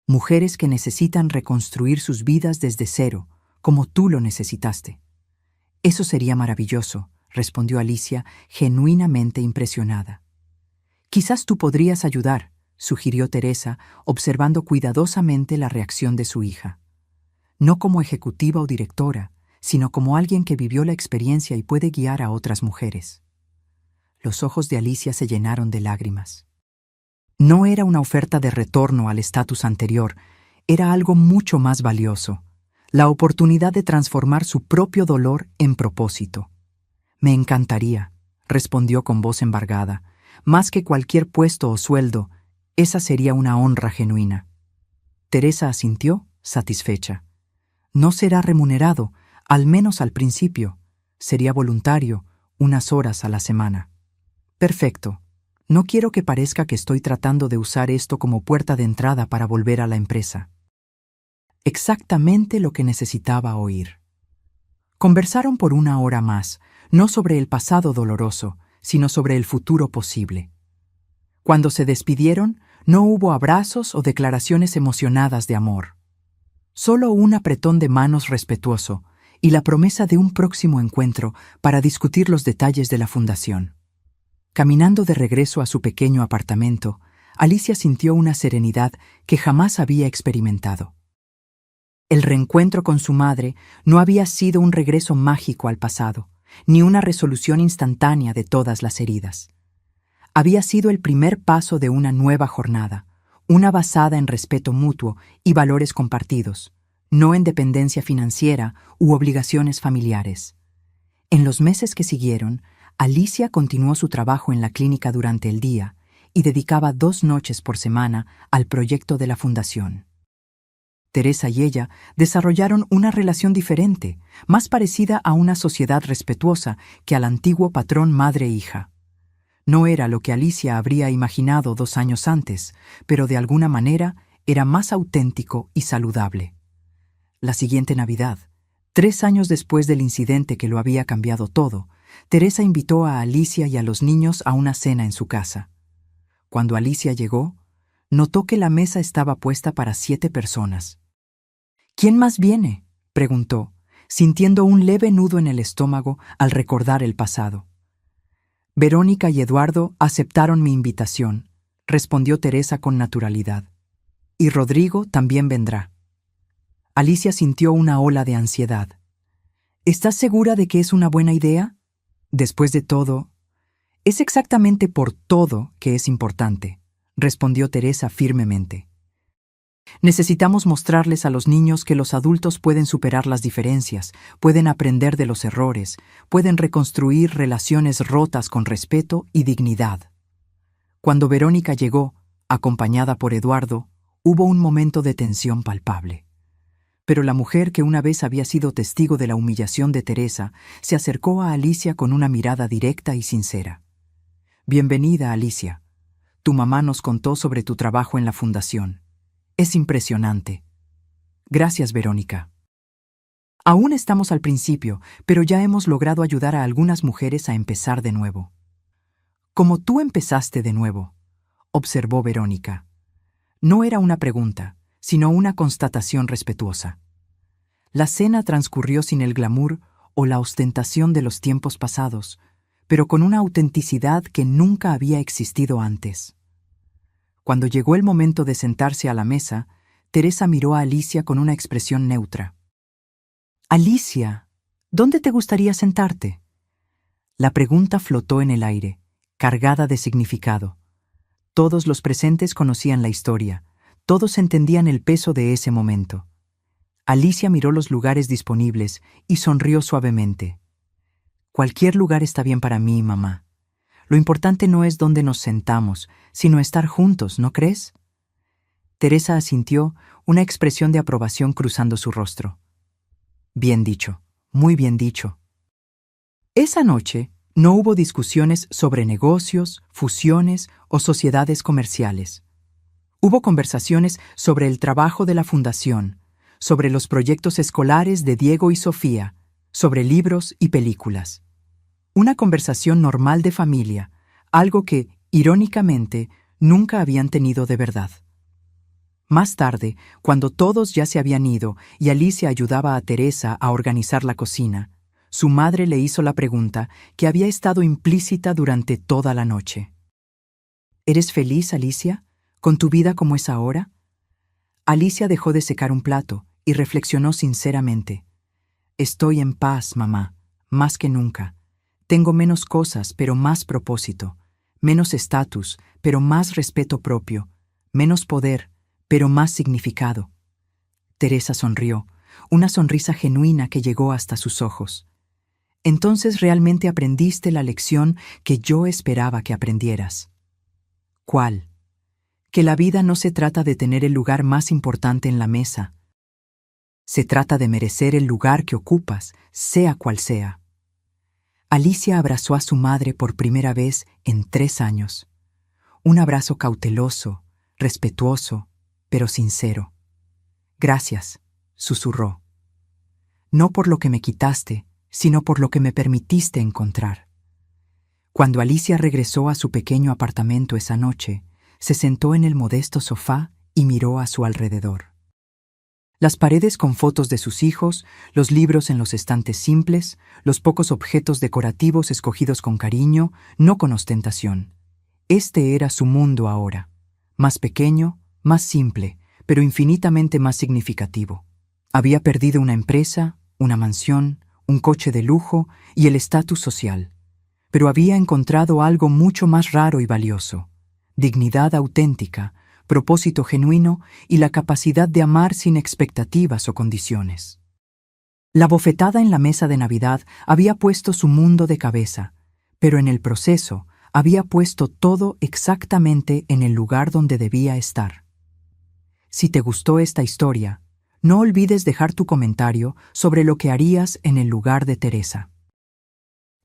Mujeres que necesitan reconstruir sus vidas desde cero, como tú lo necesitaste. Eso sería maravilloso, respondió Alicia, genuinamente impresionada. Quizás tú podrías ayudar, sugirió Teresa, observando cuidadosamente la reacción de su hija. No como ejecutiva o directora, sino como alguien que vivió la experiencia y puede guiar a otras mujeres. Los ojos de Alicia se llenaron de lágrimas. No era una oferta de retorno al estatus anterior, era algo mucho más valioso, la oportunidad de transformar su propio dolor en propósito. Me encantaría, respondió con voz embargada. Más que cualquier puesto o sueldo, esa sería una honra genuina. Teresa asintió, satisfecha. No será remunerado, al menos al principio. Sería voluntario, unas horas a la semana. Perfecto. No quiero que parezca que estoy tratando de usar esto como puerta de entrada para volver a la empresa. Exactamente lo que necesitaba oír. Conversaron por una hora más, no sobre el pasado doloroso, sino sobre el futuro posible. Cuando se despidieron, no hubo abrazos o declaraciones emocionadas de amor. Solo un apretón de manos respetuoso y la promesa de un próximo encuentro para discutir los detalles de la fundación. Caminando de regreso a su pequeño apartamento, Alicia sintió una serenidad que jamás había experimentado. El reencuentro con su madre no había sido un regreso mágico al pasado, ni una resolución instantánea de todas las heridas. Había sido el primer paso de una nueva jornada, una basada en respeto mutuo y valores compartidos, no en dependencia financiera u obligaciones familiares. En los meses que siguieron, Alicia continuó su trabajo en la clínica durante el día y dedicaba 2 noches por semana al proyecto de la fundación. Teresa y ella desarrollaron una relación diferente, más parecida a una sociedad respetuosa que al antiguo patrón madre-hija. No era lo que Alicia habría imaginado 2 años antes, pero de alguna manera era más auténtico y saludable. La siguiente Navidad, 3 años después del incidente que lo había cambiado todo, Teresa invitó a Alicia y a los niños a una cena en su casa. Cuando Alicia llegó, notó que la mesa estaba puesta para 7 personas. ¿Quién más viene?, preguntó, sintiendo un leve nudo en el estómago al recordar el pasado. Verónica y Eduardo aceptaron mi invitación, respondió Teresa con naturalidad. Y Rodrigo también vendrá. Alicia sintió una ola de ansiedad. ¿Estás segura de que es una buena idea? Después de todo, es exactamente por todo que es importante, respondió Teresa firmemente. Necesitamos mostrarles a los niños que los adultos pueden superar las diferencias, pueden aprender de los errores, pueden reconstruir relaciones rotas con respeto y dignidad. Cuando Verónica llegó, acompañada por Eduardo, hubo un momento de tensión palpable. Pero la mujer que una vez había sido testigo de la humillación de Teresa se acercó a Alicia con una mirada directa y sincera. Bienvenida, Alicia. Tu mamá nos contó sobre tu trabajo en la fundación. Es impresionante. Gracias, Verónica. Aún estamos al principio, pero ya hemos logrado ayudar a algunas mujeres a empezar de nuevo. Como tú empezaste de nuevo, observó Verónica. No era una pregunta, sino una constatación respetuosa. La cena transcurrió sin el glamour o la ostentación de los tiempos pasados, pero con una autenticidad que nunca había existido antes. Cuando llegó el momento de sentarse a la mesa, Teresa miró a Alicia con una expresión neutra. Alicia, ¿dónde te gustaría sentarte? La pregunta flotó en el aire, cargada de significado. Todos los presentes conocían la historia, todos entendían el peso de ese momento. Alicia miró los lugares disponibles y sonrió suavemente. Cualquier lugar está bien para mí, mamá. Lo importante no es dónde nos sentamos, sino estar juntos, ¿no crees? Teresa asintió, una expresión de aprobación cruzando su rostro. Bien dicho, muy bien dicho. Esa noche no hubo discusiones sobre negocios, fusiones o sociedades comerciales. Hubo conversaciones sobre el trabajo de la fundación, sobre los proyectos escolares de Diego y Sofía, sobre libros y películas. Una conversación normal de familia, algo que, irónicamente, nunca habían tenido de verdad. Más tarde, cuando todos ya se habían ido y Alicia ayudaba a Teresa a organizar la cocina, su madre le hizo la pregunta que había estado implícita durante toda la noche. ¿Eres feliz, Alicia, con tu vida como es ahora? Alicia dejó de secar un plato y reflexionó sinceramente. Estoy en paz, mamá, más que nunca. Tengo menos cosas, pero más propósito. Menos estatus, pero más respeto propio. Menos poder, pero más significado. Teresa sonrió, una sonrisa genuina que llegó hasta sus ojos. Entonces realmente aprendiste la lección que yo esperaba que aprendieras. ¿Cuál? que la vida no se trata de tener el lugar más importante en la mesa. Se trata de merecer el lugar que ocupas, sea cual sea. Alicia abrazó a su madre por primera vez en 3 años. Un abrazo cauteloso, respetuoso, pero sincero. «Gracias», susurró. «No por lo que me quitaste, sino por lo que me permitiste encontrar». Cuando Alicia regresó a su pequeño apartamento esa noche, se sentó en el modesto sofá y miró a su alrededor. Las paredes con fotos de sus hijos, los libros en los estantes simples, los pocos objetos decorativos escogidos con cariño, no con ostentación. Este era su mundo ahora, más pequeño, más simple, pero infinitamente más significativo. Había perdido una empresa, una mansión, un coche de lujo y el estatus social, pero había encontrado algo mucho más raro y valioso: dignidad auténtica, propósito genuino y la capacidad de amar sin expectativas o condiciones. La bofetada en la mesa de Navidad había puesto su mundo de cabeza, pero en el proceso había puesto todo exactamente en el lugar donde debía estar. Si te gustó esta historia, no olvides dejar tu comentario sobre lo que harías en el lugar de Teresa.